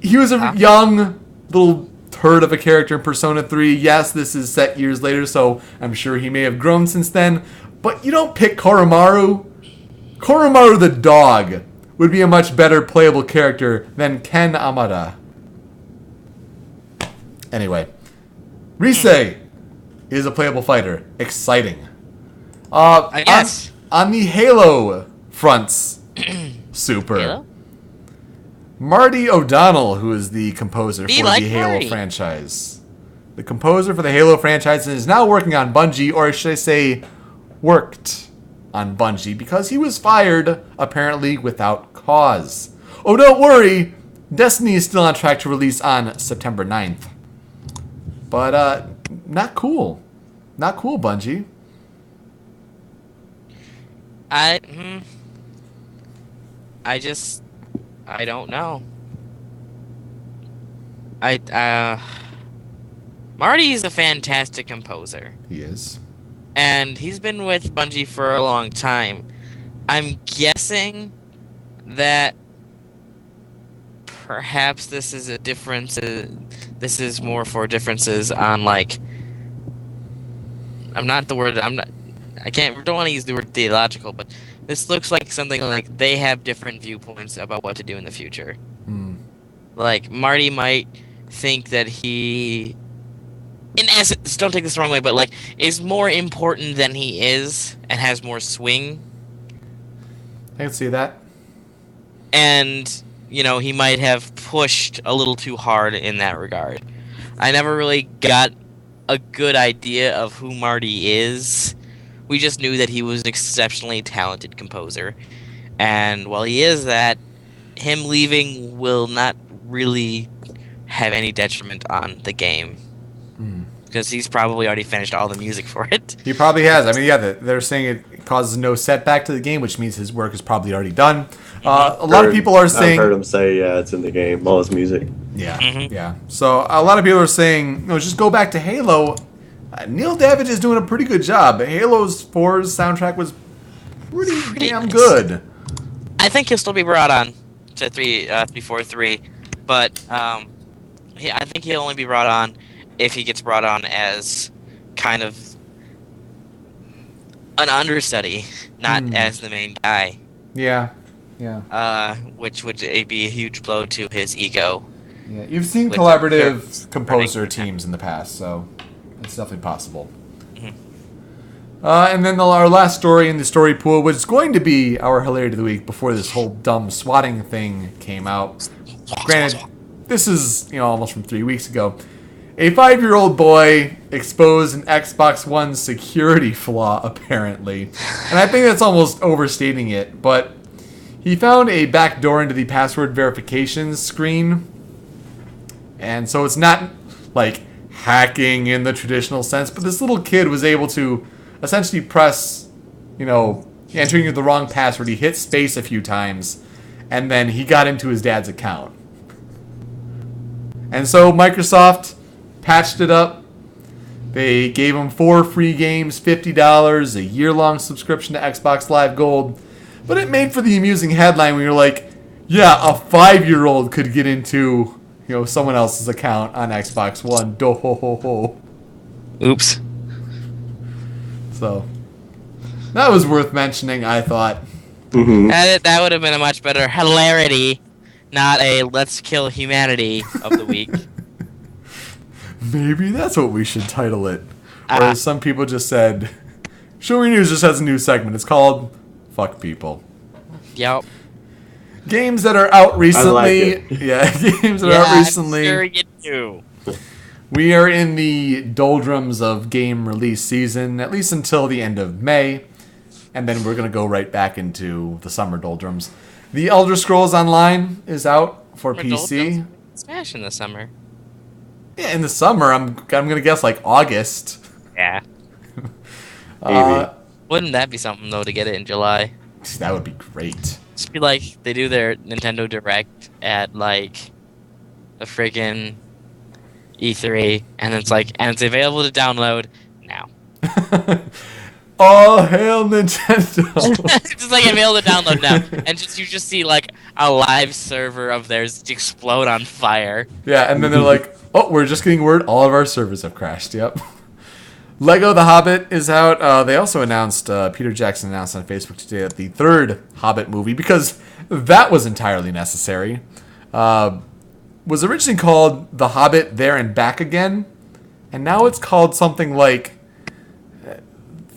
He was a young little turd of a character in Persona 3. Yes, this is set years later, so I'm sure he may have grown since then. But you don't pick Koromaru. Koromaru the dog would be a much better playable character than Ken Amada. Anyway, Rise is a playable fighter. Exciting.
I guess.
On the Halo fronts, super.
Halo?
Marty O'Donnell, who is the composer for
like
the Halo
Marty.
franchise. The composer for the Halo franchise is now working on Bungie, or should I say, worked on Bungie, because he was fired, apparently, without cause. Oh, don't worry! Destiny is still on track to release on September 9th. But, not cool. Not cool, Bungie.
I don't know. Marty's a fantastic composer,
He is.
and he's been with Bungie for a long time. I'm guessing that perhaps this is a difference. This is more for differences on like. I'm not the word. I'm not. I can't. Don't want to use the word theological, but this looks like something like they have different viewpoints about what to do in the future.
Hmm.
Like Marty might think that he in essence, don't take this the wrong way, but like is more important than he is and has more swing.
I can see that.
And he might have pushed a little too hard in that regard. I never really got a good idea of who Marty is. We just knew that he was an exceptionally talented composer. And while he is that, him leaving will not really have any detriment on the game. Because he's probably already finished all the music for it.
He probably has. I mean, yeah, they're saying it causes no setback to the game, which means his work is probably already done. A lot of people are saying...
I've heard him say, yeah, it's in the game, all his music.
Yeah, yeah. So a lot of people are saying, just go back to Halo. Neil Davitt is doing a pretty good job. Halo's 4's soundtrack was pretty damn good.
I think he'll still be brought on to 343, but I think he'll only be brought on if he gets brought on as kind of an understudy, not as the main guy.
Yeah.
Which would be a huge blow to his ego.
Yeah, you've seen collaborative composer teams in the past, so it's definitely possible. And then our last story in the story pool was going to be our hilarity of the week before this whole dumb swatting thing came out. Granted, this is almost from 3 weeks ago. A 5-year-old boy exposed an Xbox One security flaw, apparently. And I think that's almost overstating it, but he found a backdoor into the password verification screen. And so it's not like hacking in the traditional sense, but this little kid was able to essentially press, entering the wrong password. He hit space a few times, and then he got into his dad's account. And so Microsoft patched it up. They gave him 4 free games, $50, a year-long subscription to Xbox Live Gold. But it made for the amusing headline when you're like, yeah, a 5-year-old could get into, someone else's account on Xbox One. Do-ho-ho-ho.
Oops.
So, that was worth mentioning, I thought.
That would have been a much better hilarity, not a let's kill humanity of the week.
Maybe that's what we should title it. Or as some people just said, Show Me News just has a new segment. It's called Fuck People.
Yep.
Games that are out recently.
I like it.
Yeah, games that are out recently.
I'm sure you do.
We are in the doldrums of game release season, at least until the end of May. And then we're going to go right back into the summer doldrums. The Elder Scrolls Online is out for PC.
Smash in the summer.
Yeah, in the summer, I'm going to guess like August.
Yeah. Wouldn't that be something, though, to get it in July?
That would be great.
Just be like they do their Nintendo Direct at, like, a friggin' E3, and it's available to download now.
Oh, hail Nintendo.
It's just like available to download now. And you just see, like, a live server of theirs explode on fire.
Yeah, and then they're like, oh, we're just getting word all of our servers have crashed. Yep. Lego The Hobbit is out. They also announced, Peter Jackson announced on Facebook today that the 3rd Hobbit movie, because that was entirely necessary, was originally called The Hobbit There and Back Again. And now it's called something like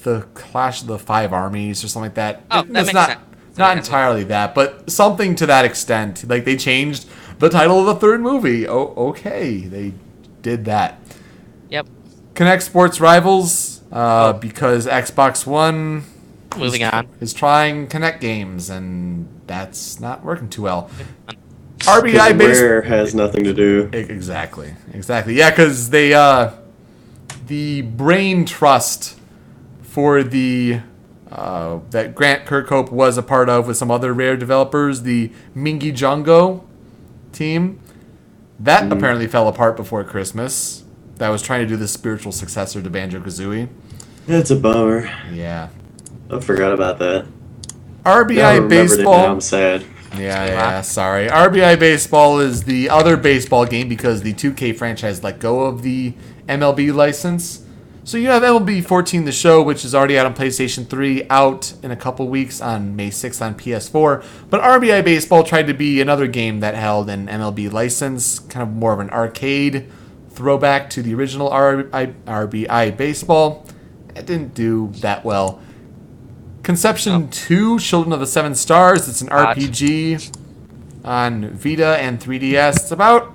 The Clash of the Five Armies or something like that.
Oh, that makes sense.
Not entirely that, but something to that extent. Like, they changed the title of the 3rd movie. Oh, okay. They did that.
Yep.
Kinect Sports Rivals, because Xbox One is trying Kinect games, and that's not working too well. RBI
Rare has nothing to do.
Exactly. Yeah, because they the brain trust for the that Grant Kirkhope was a part of with some other Rare developers, the Mingy Jungo team, that apparently fell apart before Christmas. That was trying to do the spiritual successor to Banjo-Kazooie.
It's a bummer.
Yeah.
I forgot about that.
RBI Baseball.
Now I'm sad.
Yeah, sorry. RBI Baseball is the other baseball game because the 2K franchise let go of the MLB license. So you have MLB 14 The Show, which is already out on PlayStation 3, out in a couple weeks on May 6th on PS4. But RBI Baseball tried to be another game that held an MLB license, kind of more of an arcade throwback to the original RBI baseball. It didn't do that well. Conception 2, Children of the Seven Stars. It's an RPG on Vita and 3DS. It's about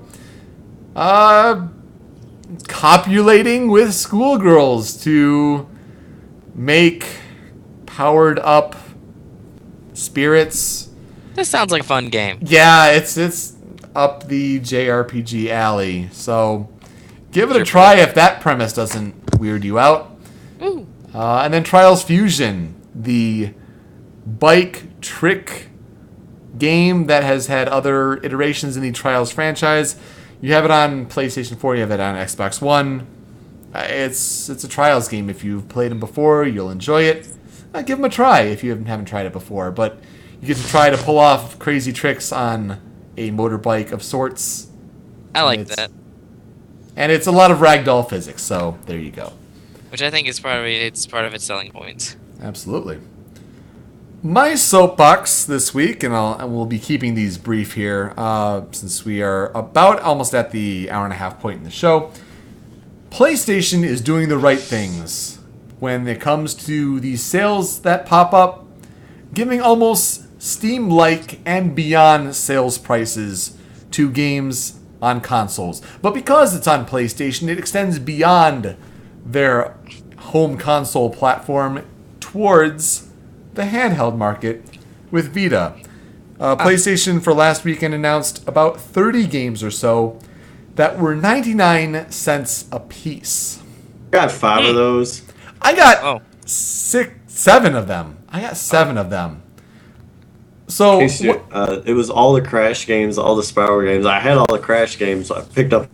copulating with schoolgirls to make powered up spirits.
This sounds like a fun game.
Yeah, it's up the JRPG alley. So give it a try if that premise doesn't weird you out.
Ooh.
And then Trials Fusion, the bike trick game that has had other iterations in the Trials franchise. You have it on PlayStation 4, you have it on Xbox One. It's a Trials game. If you've played them before, you'll enjoy it. Give them a try if you haven't tried it before. But you get to try to pull off crazy tricks on a motorbike of sorts.
I like that.
And it's a lot of ragdoll physics, so there you go.
Which I think is part of its selling points.
Absolutely. My soapbox this week, and we'll be keeping these brief here, since we are about almost at the hour-and-a-half point in the show. PlayStation is doing the right things when it comes to these sales that pop up, giving almost Steam-like and beyond sales prices to games on consoles. But because it's on PlayStation, it extends beyond their home console platform towards the handheld market with Vita. PlayStation for last weekend announced about 30 games or so that were 99 cents a piece.
I got 5 of those.
I got 7 of them. I got 7 of them. So
it was all the Crash games, all the Spyro games. I had all the Crash games, so I picked up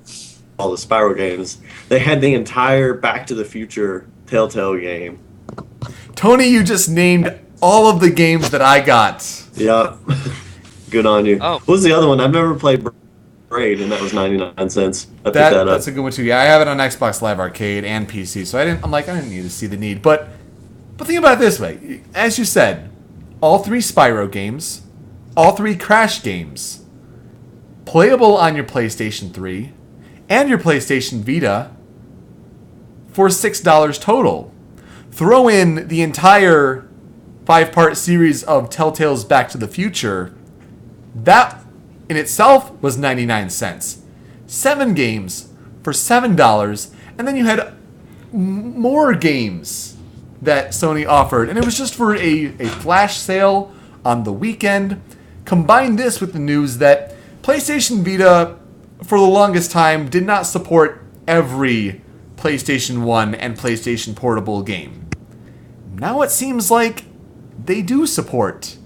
all the Spyro games. They had the entire Back to the Future Telltale game.
Tony, you just named all of the games that I got.
Yep. Good on you.
Oh.
What was the other one? I've never played Braid, and that was 99 cents. I picked that up.
That's a good one too. Yeah, I have it on Xbox Live Arcade and PC, so I didn't need to see the need. But think about it this way. As you said, all 3 Spyro games, all 3 Crash games, playable on your PlayStation 3 and your PlayStation Vita for $6 total. Throw in the entire 5-part series of Telltale's Back to the Future. That in itself was 99 cents. 7 games for $7, and then you had more games that Sony offered, and it was just for a flash sale on the weekend. Combine this with the news that PlayStation Vita, for the longest time, did not support every PlayStation 1 and PlayStation Portable game. Now it seems like they do support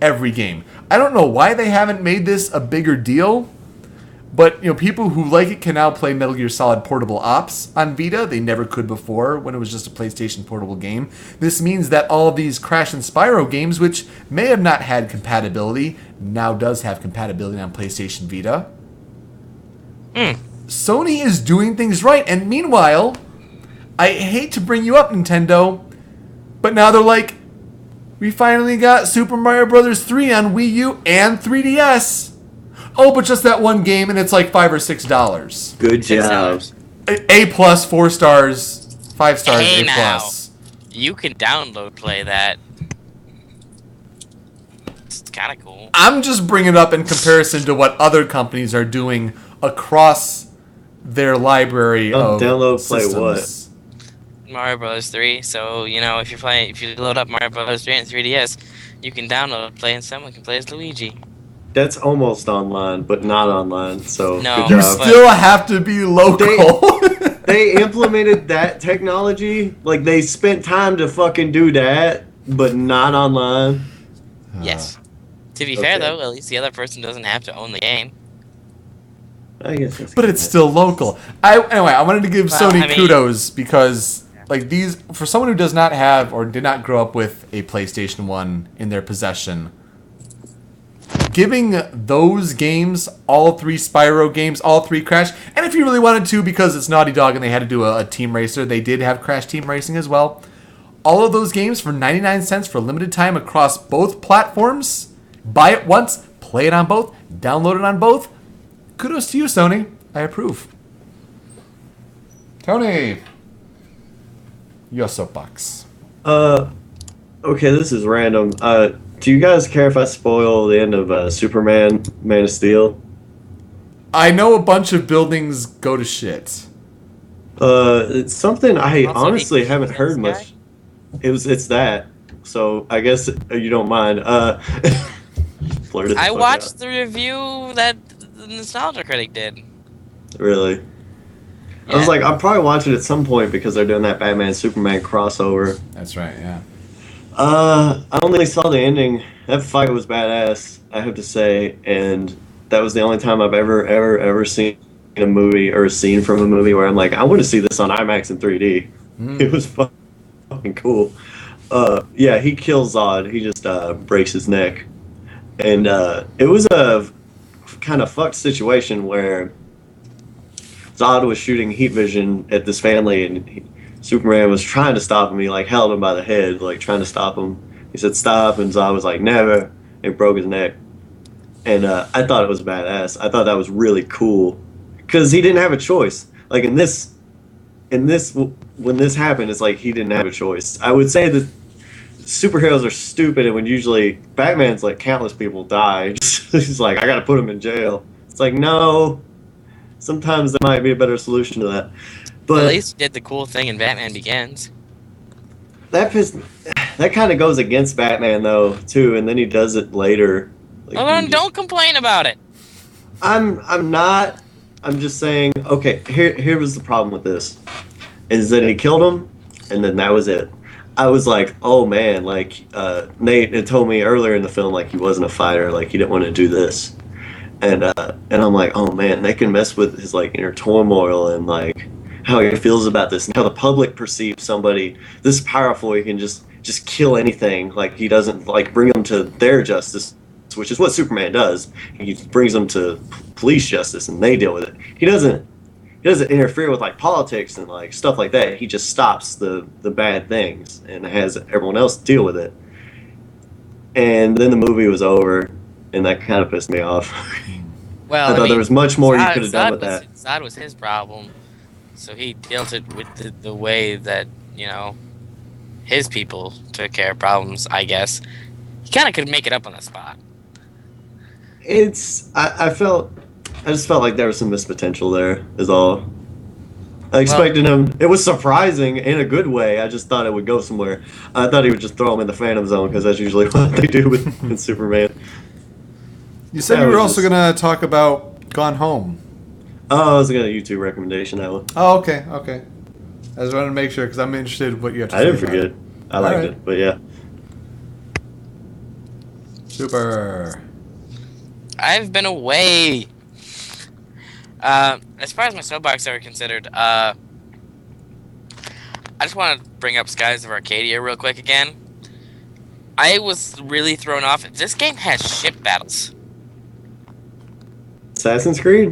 every game. I don't know why they haven't made this a bigger deal, but people who like it can now play Metal Gear Solid Portable Ops on Vita. They never could before when it was just a PlayStation Portable game. This means that all of these Crash and Spyro games, which may have not had compatibility, now does have compatibility on PlayStation Vita. Sony is doing things right, and meanwhile, I hate to bring you up, Nintendo, but now they're like, we finally got Super Mario Bros. 3 on Wii U and 3DS. Oh, but just that one game, and it's like $5 or $6.
Good job.
A plus, 4 stars, 5 stars,
Hey
A
now.
plus.
You can play that. It's kind of cool.
I'm just bringing it up in comparison to what other companies are doing across their library of
download, play
systems.
Mario Bros. 3. So if you load up Mario Bros. 3 and 3DS, you can download, play, and someone can play as Luigi.
That's almost online, but not online. So
No.
good
You
job.
still have to be local.
They implemented that technology. Like they spent time to fucking do that, but not online.
Yes. To be fair,
okay.
though, at least the other person doesn't have to own the game.
I guess that's
But
good.
it's still local. Anyway, I wanted to give
Well,
Sony
I mean-
kudos because these, for someone who does not have or did not grow up with a PlayStation 1 in their possession, giving those games, all 3 Spyro games, all 3 Crash, and if you really wanted to, because it's Naughty Dog and they had to do a Team Racer, they did have Crash Team Racing as well. All of those games for 99 cents for a limited time across both platforms. Buy it once, play it on both, download it on both. Kudos to you, Sony. I approve. Tony, your soapbox.
Okay, this is random. Do you guys care if I spoil the end of Superman, Man of Steel?
I know a bunch of buildings go to shit.
It's something I
Also,
honestly
he
haven't
kills
heard
this
much. It's that. So I guess you don't mind. Blurted the
I
fuck
watched
out.
the review that the Nostalgia Critic did.
Really. I was
Yeah.
like, I'm probably watching it at some point because they're doing that Batman Superman crossover.
That's right, yeah.
I only saw the ending. That fight was badass, I have to say, and that was the only time I've ever seen a movie or a scene from a movie where I'm like, I want to see this on IMAX in 3D. It was fucking cool. Yeah, he kills Zod. He just breaks his neck, and it was a kind of fucked situation where Zod was shooting heat vision at this family, and Superman was trying to stop him. He like held him by the head, like trying to stop him. He said stop, and Zod was like never, and broke his neck. And I thought it was badass. I thought that was really cool because he didn't have a choice. Like in this when this happened, it's like he didn't have a choice. I would say that superheroes are stupid, and when usually Batman's like countless people die, he's like I gotta put him in jail. It's like no. Sometimes there might be a better solution to that.
Well, at
But
least he did the cool thing in Batman Begins.
that kind of goes against Batman though too, and then he does it later. Like,
Well, then don't complain about it.
I'm not. I'm just saying. Okay, here was the problem with this, is that he killed him, and then that was it. I was like, oh man, like Nate had told me earlier in the film, like he wasn't a fighter, like he didn't want to do this, and I'm like, oh man, they can mess with his like inner turmoil and like how he feels about this and how the public perceives somebody this powerful. He can just kill anything. Like he doesn't like bring them to their justice, which is what Superman does. He brings them to police justice and they deal with it. He doesn't interfere with like politics and like stuff like that. He just stops the bad things and has everyone else deal with it. And then the movie was over, and that kind of pissed me off.
Well,
I thought there was much more you could have done with that.
Zod was his problem, so he dealt it with the way that, you know, his people took care of problems, I guess. He kind of could make it up on the spot.
I just felt like there was some missed potential there, is all. I expected him. It was surprising in a good way. I just thought it would go somewhere. I thought he would just throw him in the Phantom Zone because that's usually what they do with Superman.
You said
That
you were
was
also going to talk about Gone Home.
Oh, I was gonna YouTube recommendation that one.
Oh, okay. I just wanted to make sure because I'm interested in what you have to say.
I didn't
about
forget.
it.
I liked
Alright.
it, but yeah.
Super.
I've been away. As far as my soapbox are considered, I just want to bring up Skies of Arcadia real quick again. I was really thrown off. This game has ship battles.
Assassin's Creed.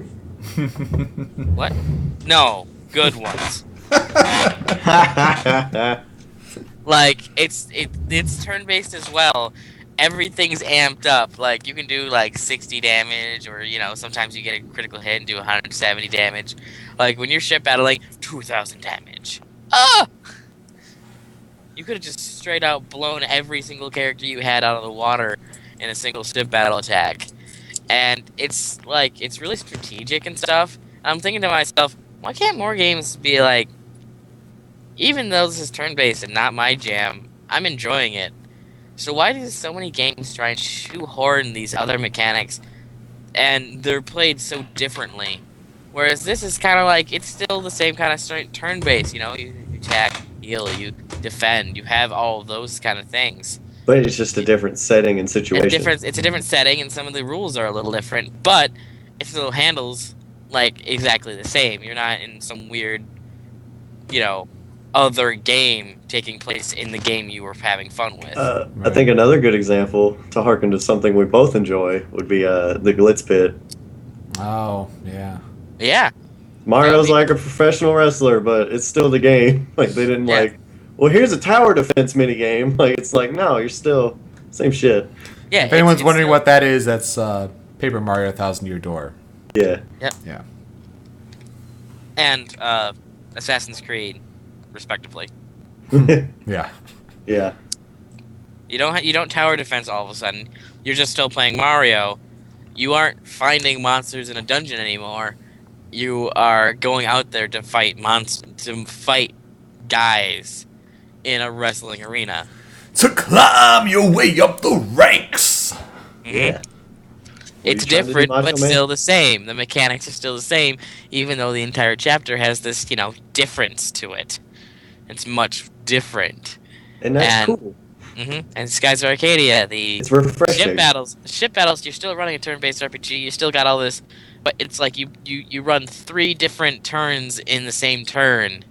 What? No, good ones. Like it's turn-based as well. Everything's amped up. Like you can do like 60 damage, or you know sometimes you get a critical hit and do 170 damage. Like when you're ship battling, 2,000 damage. Ah! You could have just straight out blown every single character you had out of the water in a single ship battle attack. And it's like it's really strategic and stuff. And I'm thinking to myself, why can't more games be like, even though this is turn-based and not my jam, I'm enjoying it. So why do so many games try and shoehorn these other mechanics, and they're played so differently? Whereas this is kind of like, it's still the same kind of turn-based, you know? You attack, heal, you defend, you have all those kind of things.
But it's just a different setting and situation.
It's a different setting, and some of the rules are a little different, but it still handles, like, exactly the same. You're not in some weird, you know, other game taking place in the game you were having fun with.
I think another good example to harken to something we both enjoy would be the Glitz Pit.
Oh, yeah.
Yeah.
Mario's like a professional wrestler, but it's still the game. Like they didn't like, well, here's a tower defense mini game. Like it's like, no, you're still same shit.
Yeah.
If anyone's wondering what that is, that's Paper Mario 1000 Year Door.
Yeah.
Yep.
Yeah.
And Assassin's Creed, respectively.
Yeah.
Yeah.
You don't tower defense all of a sudden. You're just still playing Mario. You aren't finding monsters in a dungeon anymore. You are going out there to fight guys in a wrestling arena.
To climb your way up the ranks.
Yeah.
It's
you trying to do,
different,
Macho
but
Man?
still the same. The mechanics are still the same, even though the entire chapter has this, difference to it. It's much different.
And that's
And-
cool.
And Skies of Arcadia, the
It's refreshing.
ship battles, you're still running a turn-based RPG. You still got all this, but it's like you run 3 different turns in the same turn.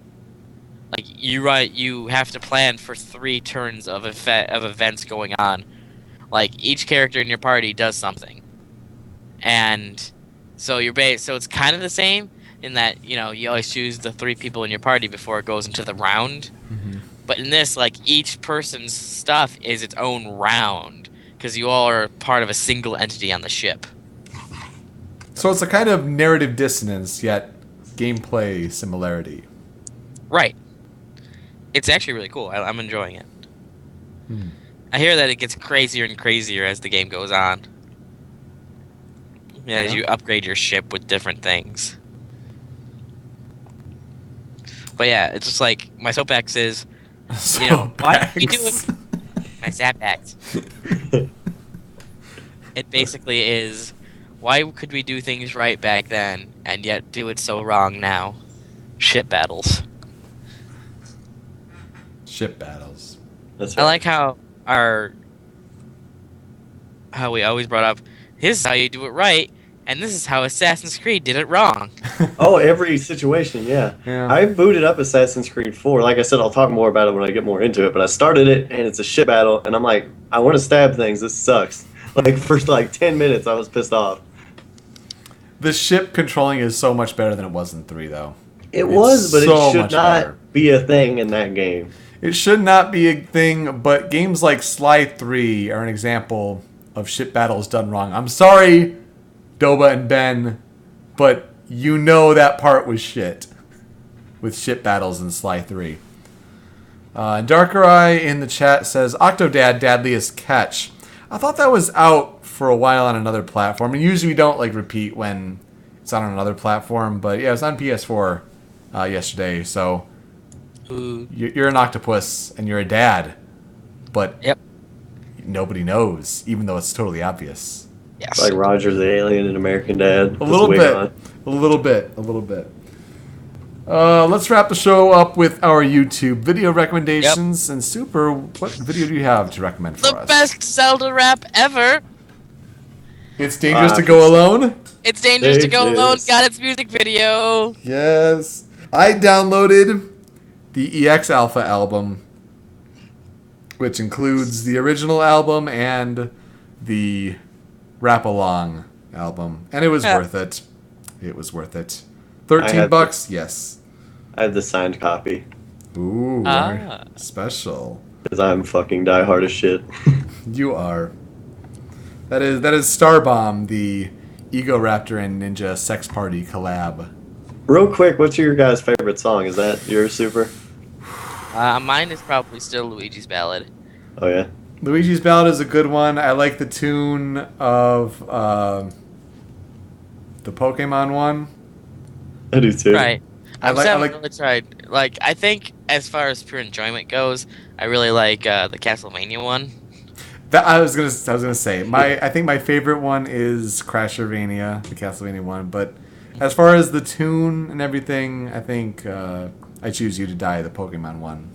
Like you have to plan for 3 turns of events going on. Like each character in your party does something, and so so it's kind of the same in that you always choose the 3 people in your party before it goes into the round.
Mm-hmm.
But in this, like, each person's stuff is its own round, because you all are part of a single entity on the ship.
So it's a kind of narrative dissonance, yet gameplay similarity.
Right. It's actually really cool. I'm enjoying it.
Hmm.
I hear that it gets crazier and crazier as the game goes on. Yeah, as you upgrade your ship with different things. But yeah, it's just like, my soapbox is,
So
why you do
Bax.
it? My soapbox. It basically is, why could we do things right back then and yet do it so wrong now? Ship battles.
Ship battles.
That's
I
right.
like how we always brought up, this is how you do it right, and this is how Assassin's Creed did it wrong.
Oh, every situation, yeah.
Yeah.
I booted up Assassin's Creed 4. Like I said, I'll talk more about it when I get more into it. But I started it, and it's a ship battle, and I'm like, I want to stab things. This sucks. Like, for like 10 minutes, I was pissed off.
The ship controlling is so much better than it was in 3, though.
It
It's
was, but
so
it should
much
not
better.
be a thing in that game.
It should not be a thing, but games like Sly 3 are an example of ship battles done wrong. I'm sorry, Doba and Ben, but that part was shit with ship battles in Sly 3. Darker Eye in the chat says, Octodad Dadliest Catch. I thought that was out for a while on another platform, and usually we don't repeat when it's on another platform, but yeah, it was on PS4 yesterday, so
Ooh.
you're an octopus and you're a dad, but
Yep.
nobody knows, even though it's totally obvious.
Yes.
It's like Roger the Alien in American Dad.
A little bit. Let's wrap the show up with our YouTube video recommendations. And Super, what video do you have to recommend for
The
us?
best Zelda rap ever.
It's Dangerous to Go Alone?
It's Dangerous to Go
It
Alone.
is.
Got its music video.
Yes. I downloaded the EX Alpha album, which includes the original album and the Rap Along album. And it was
Yeah.
worth it. It was worth it.
I
13
have
bucks? Yes.
I have the signed copy
Ooh,
Ah.
very special.
because I'm fucking diehard as shit.
You are. That is Starbomb, the Ego Raptor and Ninja Sex Party collab.
Real quick, what's your guys' favorite song? Is that yours, Super?
Mine is probably still Luigi's Ballad.
Oh, yeah.
Luigi's Ballad is a good one. I like the tune of the Pokemon one.
I do too.
Right.
I
I
like-
haven't really tried. Like, I think as far as pure enjoyment goes, I really like the Castlevania one.
That I was gonna say I think my favorite one is Crashervania, the Castlevania one. But as far as the tune and everything, I think I Choose You to Die, the Pokemon one.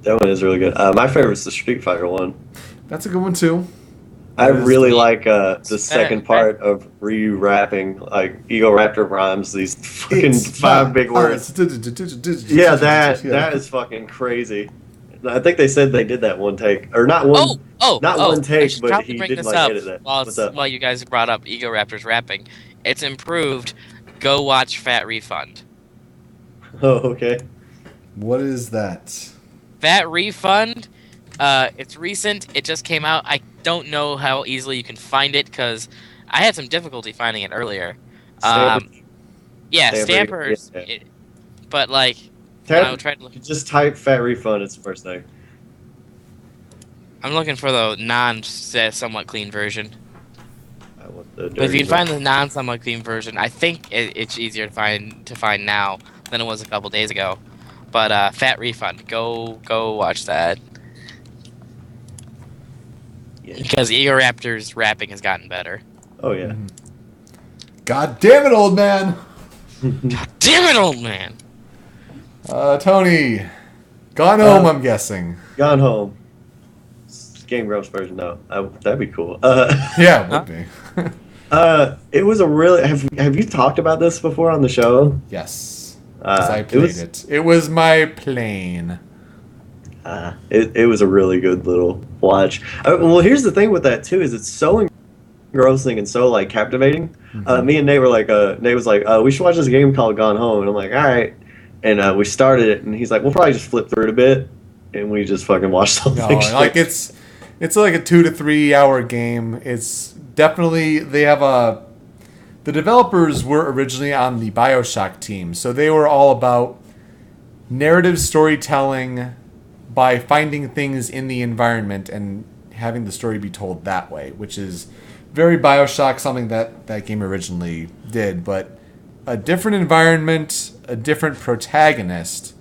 That one is really good. My favorite's the Street Fighter one.
That's a good one too.
I
That is
really
the-
like the second part of Ryu rapping, like Ego Raptor rhymes, these fucking
It's
5 big words. Yeah, that is fucking crazy. I think they said they did that one take, or not one. Not one take,
I should
but
probably
he
bring
did,
this
like,
up
edit that.
while,
What's up?
while you guys brought up Ego Raptor's rapping. It's improved. Go watch Fat Refund.
Oh, okay.
What is that?
Fat Refund. It's recent. It just came out. I don't know how easily you can find it because I had some difficulty finding it earlier.
Stamper.
Yeah,
Stamper,
Stampers.
yeah.
but like, when I
Tap,
tried to look,
just type fat refund. It's the first thing.
I'm looking for the non-somewhat clean version.
I want the
But if
dirty
you can find the non-somewhat clean version, I think it's easier to find now than it was a couple days ago. But Fat Refund, go watch that
Yeah.
because Eagle Raptor's rapping has gotten better.
Oh yeah.
God damn it, old man.
Damn it, old man!
Tony, Gone Home, I'm guessing.
Gone Home. Game Grumps version, no. That'd be cool.
Yeah, it would be.
It was a really. Have you talked about this before on the show?
Yes. Because I
It
played
was-
it. It was my plane.
It was a really good little watch. Well, here's the thing with that too: is it's so engrossing and so like captivating. Me and Nate were like, Nate was like, we should watch this game called Gone Home, and I'm like, all right. And we started it, and he's like, we'll probably just flip through it a bit, and we just fucking watched the whole
No,
thing.
like it's like a 2 to 3 hour game. It's definitely the developers were originally on the BioShock team, so they were all about narrative storytelling by finding things in the environment and having the story be told that way, which is very BioShock, something that game originally did, but a different environment, a different protagonist,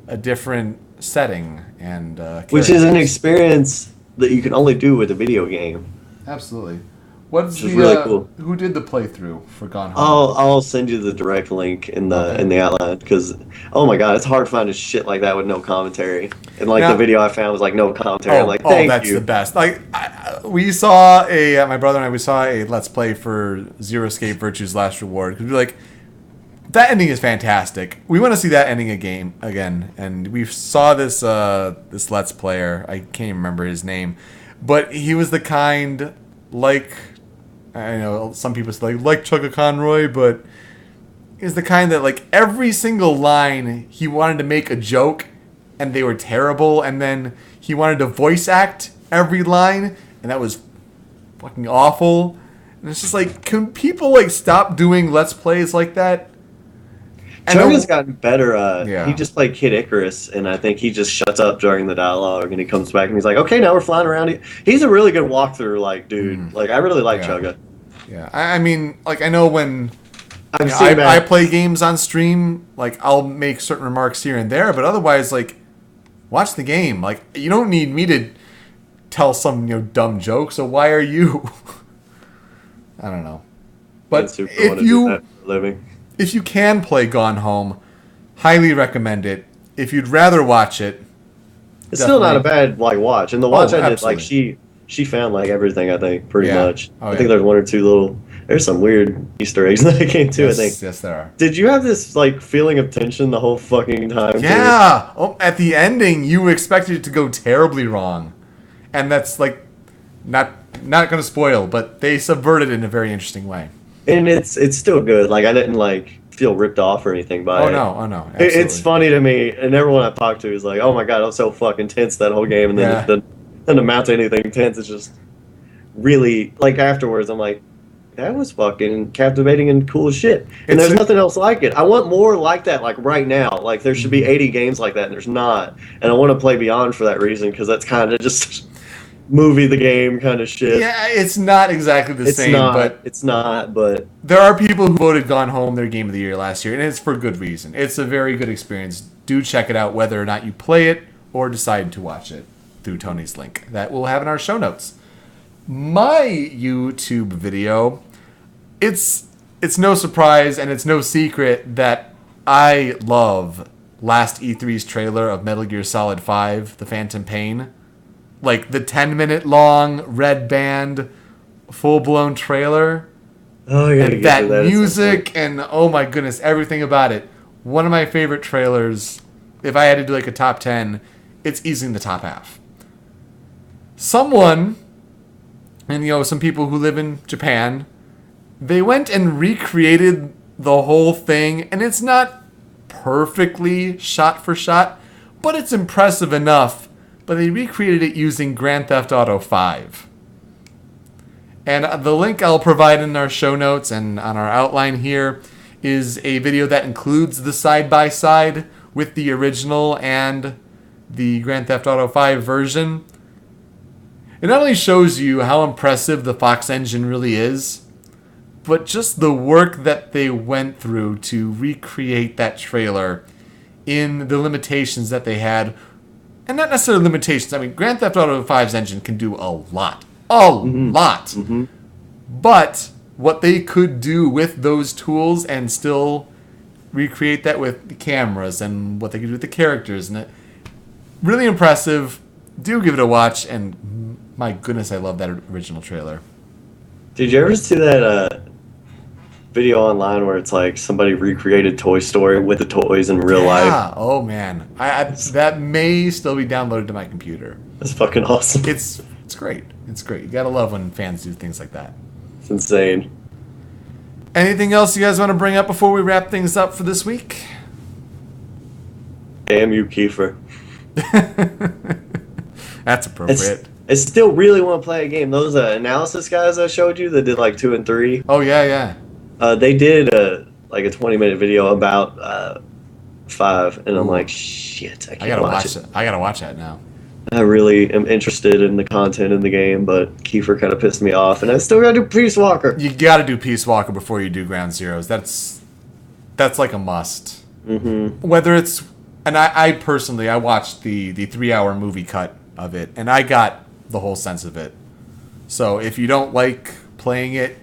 a different setting, and
Which is an
characters.
experience that you can only do with a video game.
Absolutely. What's
Which is
the
really cool.
who did the playthrough for Gone Home?
I'll send you the direct link in the
Okay.
in the outline because oh my god, it's hard finding shit like that with no commentary. And like
Now-
the video I found was like no commentary. I'm like, thank
that's
you.
the best. Like we saw my brother and I, we saw a Let's Play for Zero Escape Virtue's Last Reward because we were like, that ending is fantastic. We want to see that ending again. And we saw this this Let's Player. I can't even remember his name, but he was the kind like. I know some people say like Chugga Conroy, but is the kind that like every single line he wanted to make a joke and they were terrible, and then he wanted to voice act every line and that was fucking awful. And it's just like, can people like stop doing Let's Plays like that? And
Chugga's gotten better.
Yeah.
He just played Kid Icarus, and I think he just shuts up during the dialogue, and he comes back and he's like, "Okay, now we're flying around." He's a really good walkthrough, like dude. Like I really like
Yeah.
Chugga.
Yeah, I mean, like I know when
I've
you know,
seen
I
that.
play games on stream, like I'll make certain remarks here and there, but otherwise, like, watch the game. Like, you don't need me to tell some dumb joke. So why are you? I don't know. But
Super wanna do that for a living.
if you can play Gone Home, highly recommend it. If you'd rather watch it,
It's still not a
definitely-
bad like watch. And the watch I did,
absolutely.
like she found like everything. I think pretty
Yeah.
much.
Oh,
I
yeah.
think there's one or two little. There's some weird Easter eggs in that game too.
yes,
I think.
yes, there are.
Did you have this like feeling of tension the whole fucking time? too?
Yeah. Oh, at the ending, you expected it to go terribly wrong, and that's like not going to spoil, but they subverted it in a very interesting way.
And it's still good. Like I didn't like feel ripped off or anything by
Oh
it.
no, oh no.
It's
absolutely.
funny to me, and everyone I talked to is like, "Oh my god, I was so fucking tense that whole game," and then
Yeah.
it doesn't amount to anything tense. It's just really like afterwards, I'm like, that was fucking captivating and cool as shit. And
It's
there's
a-
nothing else like it. I want more like that, like right now. Like there should be
Mm-hmm.
80 games like that, and there's not. And I want to play Beyond for that reason because that's kind of just movie the game kind of shit.
Yeah, it's not exactly the
It's
same,
not.
but
It's not. But
there are people who voted Gone Home their game of the year last year, and it's for good reason. It's a very good experience. Do check it out, whether or not you play it or decide to watch it through Tony's link that we'll have in our show notes. My YouTube video, it's no surprise and it's no secret that I love last E3's trailer of Metal Gear Solid 5, The Phantom Pain. Like the 10-minute long red band full-blown trailer.
oh yeah,
And that music and oh my goodness, everything about it. One of my favorite trailers. If I had to do like a top 10, it's easily in the top half. Someone, and some people who live in Japan, they went and recreated the whole thing, and it's not perfectly shot for shot, but it's impressive enough. But they recreated it using Grand Theft Auto 5. And the link I'll provide in our show notes and on our outline here is a video that includes the side-by-side with the original and the Grand Theft Auto 5 version. It not only shows you how impressive the Fox engine really is, but just the work that they went through to recreate that trailer in the limitations that they had. And not necessarily limitations. I mean, Grand Theft Auto 5's engine can do a lot. A lot.
Mm-hmm.
But what they could do with those tools and still recreate that with the cameras and what they could do with the characters, and it really impressive. Do give it a watch, and my goodness, I love that original trailer.
Did you ever see that video online where it's like somebody recreated Toy Story with the toys in real life?
Oh man, I that may still be downloaded to my computer.
That's fucking awesome.
It's great. It's great. You gotta love when fans do things like that.
It's insane.
Anything else you guys want to bring up before we wrap things up for this week?
Damn you, Kiefer.
That's appropriate.
I still really want to play a game. Those analysis guys I showed you that did like 2 and 3.
Oh yeah.
They did like a 20-minute video about 5, and I'm like, shit, I can't watch it.
I gotta watch that now.
I really am interested in the content in the game, but Kiefer kind of pissed me off, and I still gotta do Peace Walker.
You gotta do Peace Walker before you do Ground Zeroes. That's like a must.
Mm-hmm.
Whether it's, and I personally, I watched the 3-hour movie cut of it, and I got the whole sense of it. So if you don't like playing it,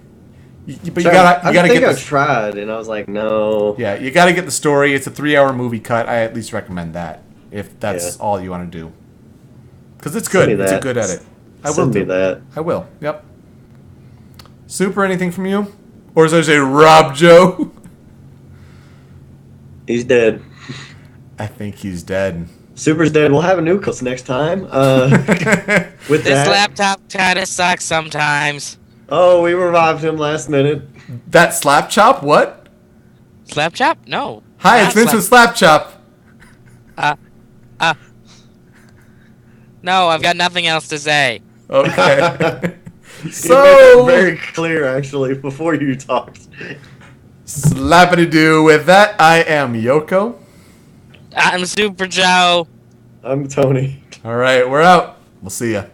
you gotta get.
I've tried, and I was like, no.
Yeah, you gotta get the story. It's a 3-hour movie cut. I at least recommend that if that's all you want to do, because it's good. It's a good edit. I will do
that.
I will. Yep. Super. Anything from you, or as I say, Rob Joe?
He's dead.
I think he's dead.
Super's dead. We'll have a nucleus next time. With
This
that,
laptop kind of sucks sometimes.
oh, we revived him last minute.
That slap chop? What?
Slap chop? No.
Hi,
Not
it's Vince with Slap Chop.
No, I've got nothing else to say.
Okay.
You made
So
that very clear, actually, before you talked.
slappity doo. With that, I am Yoko.
I'm Super Joe.
I'm Tony.
All right, we're out. We'll see ya.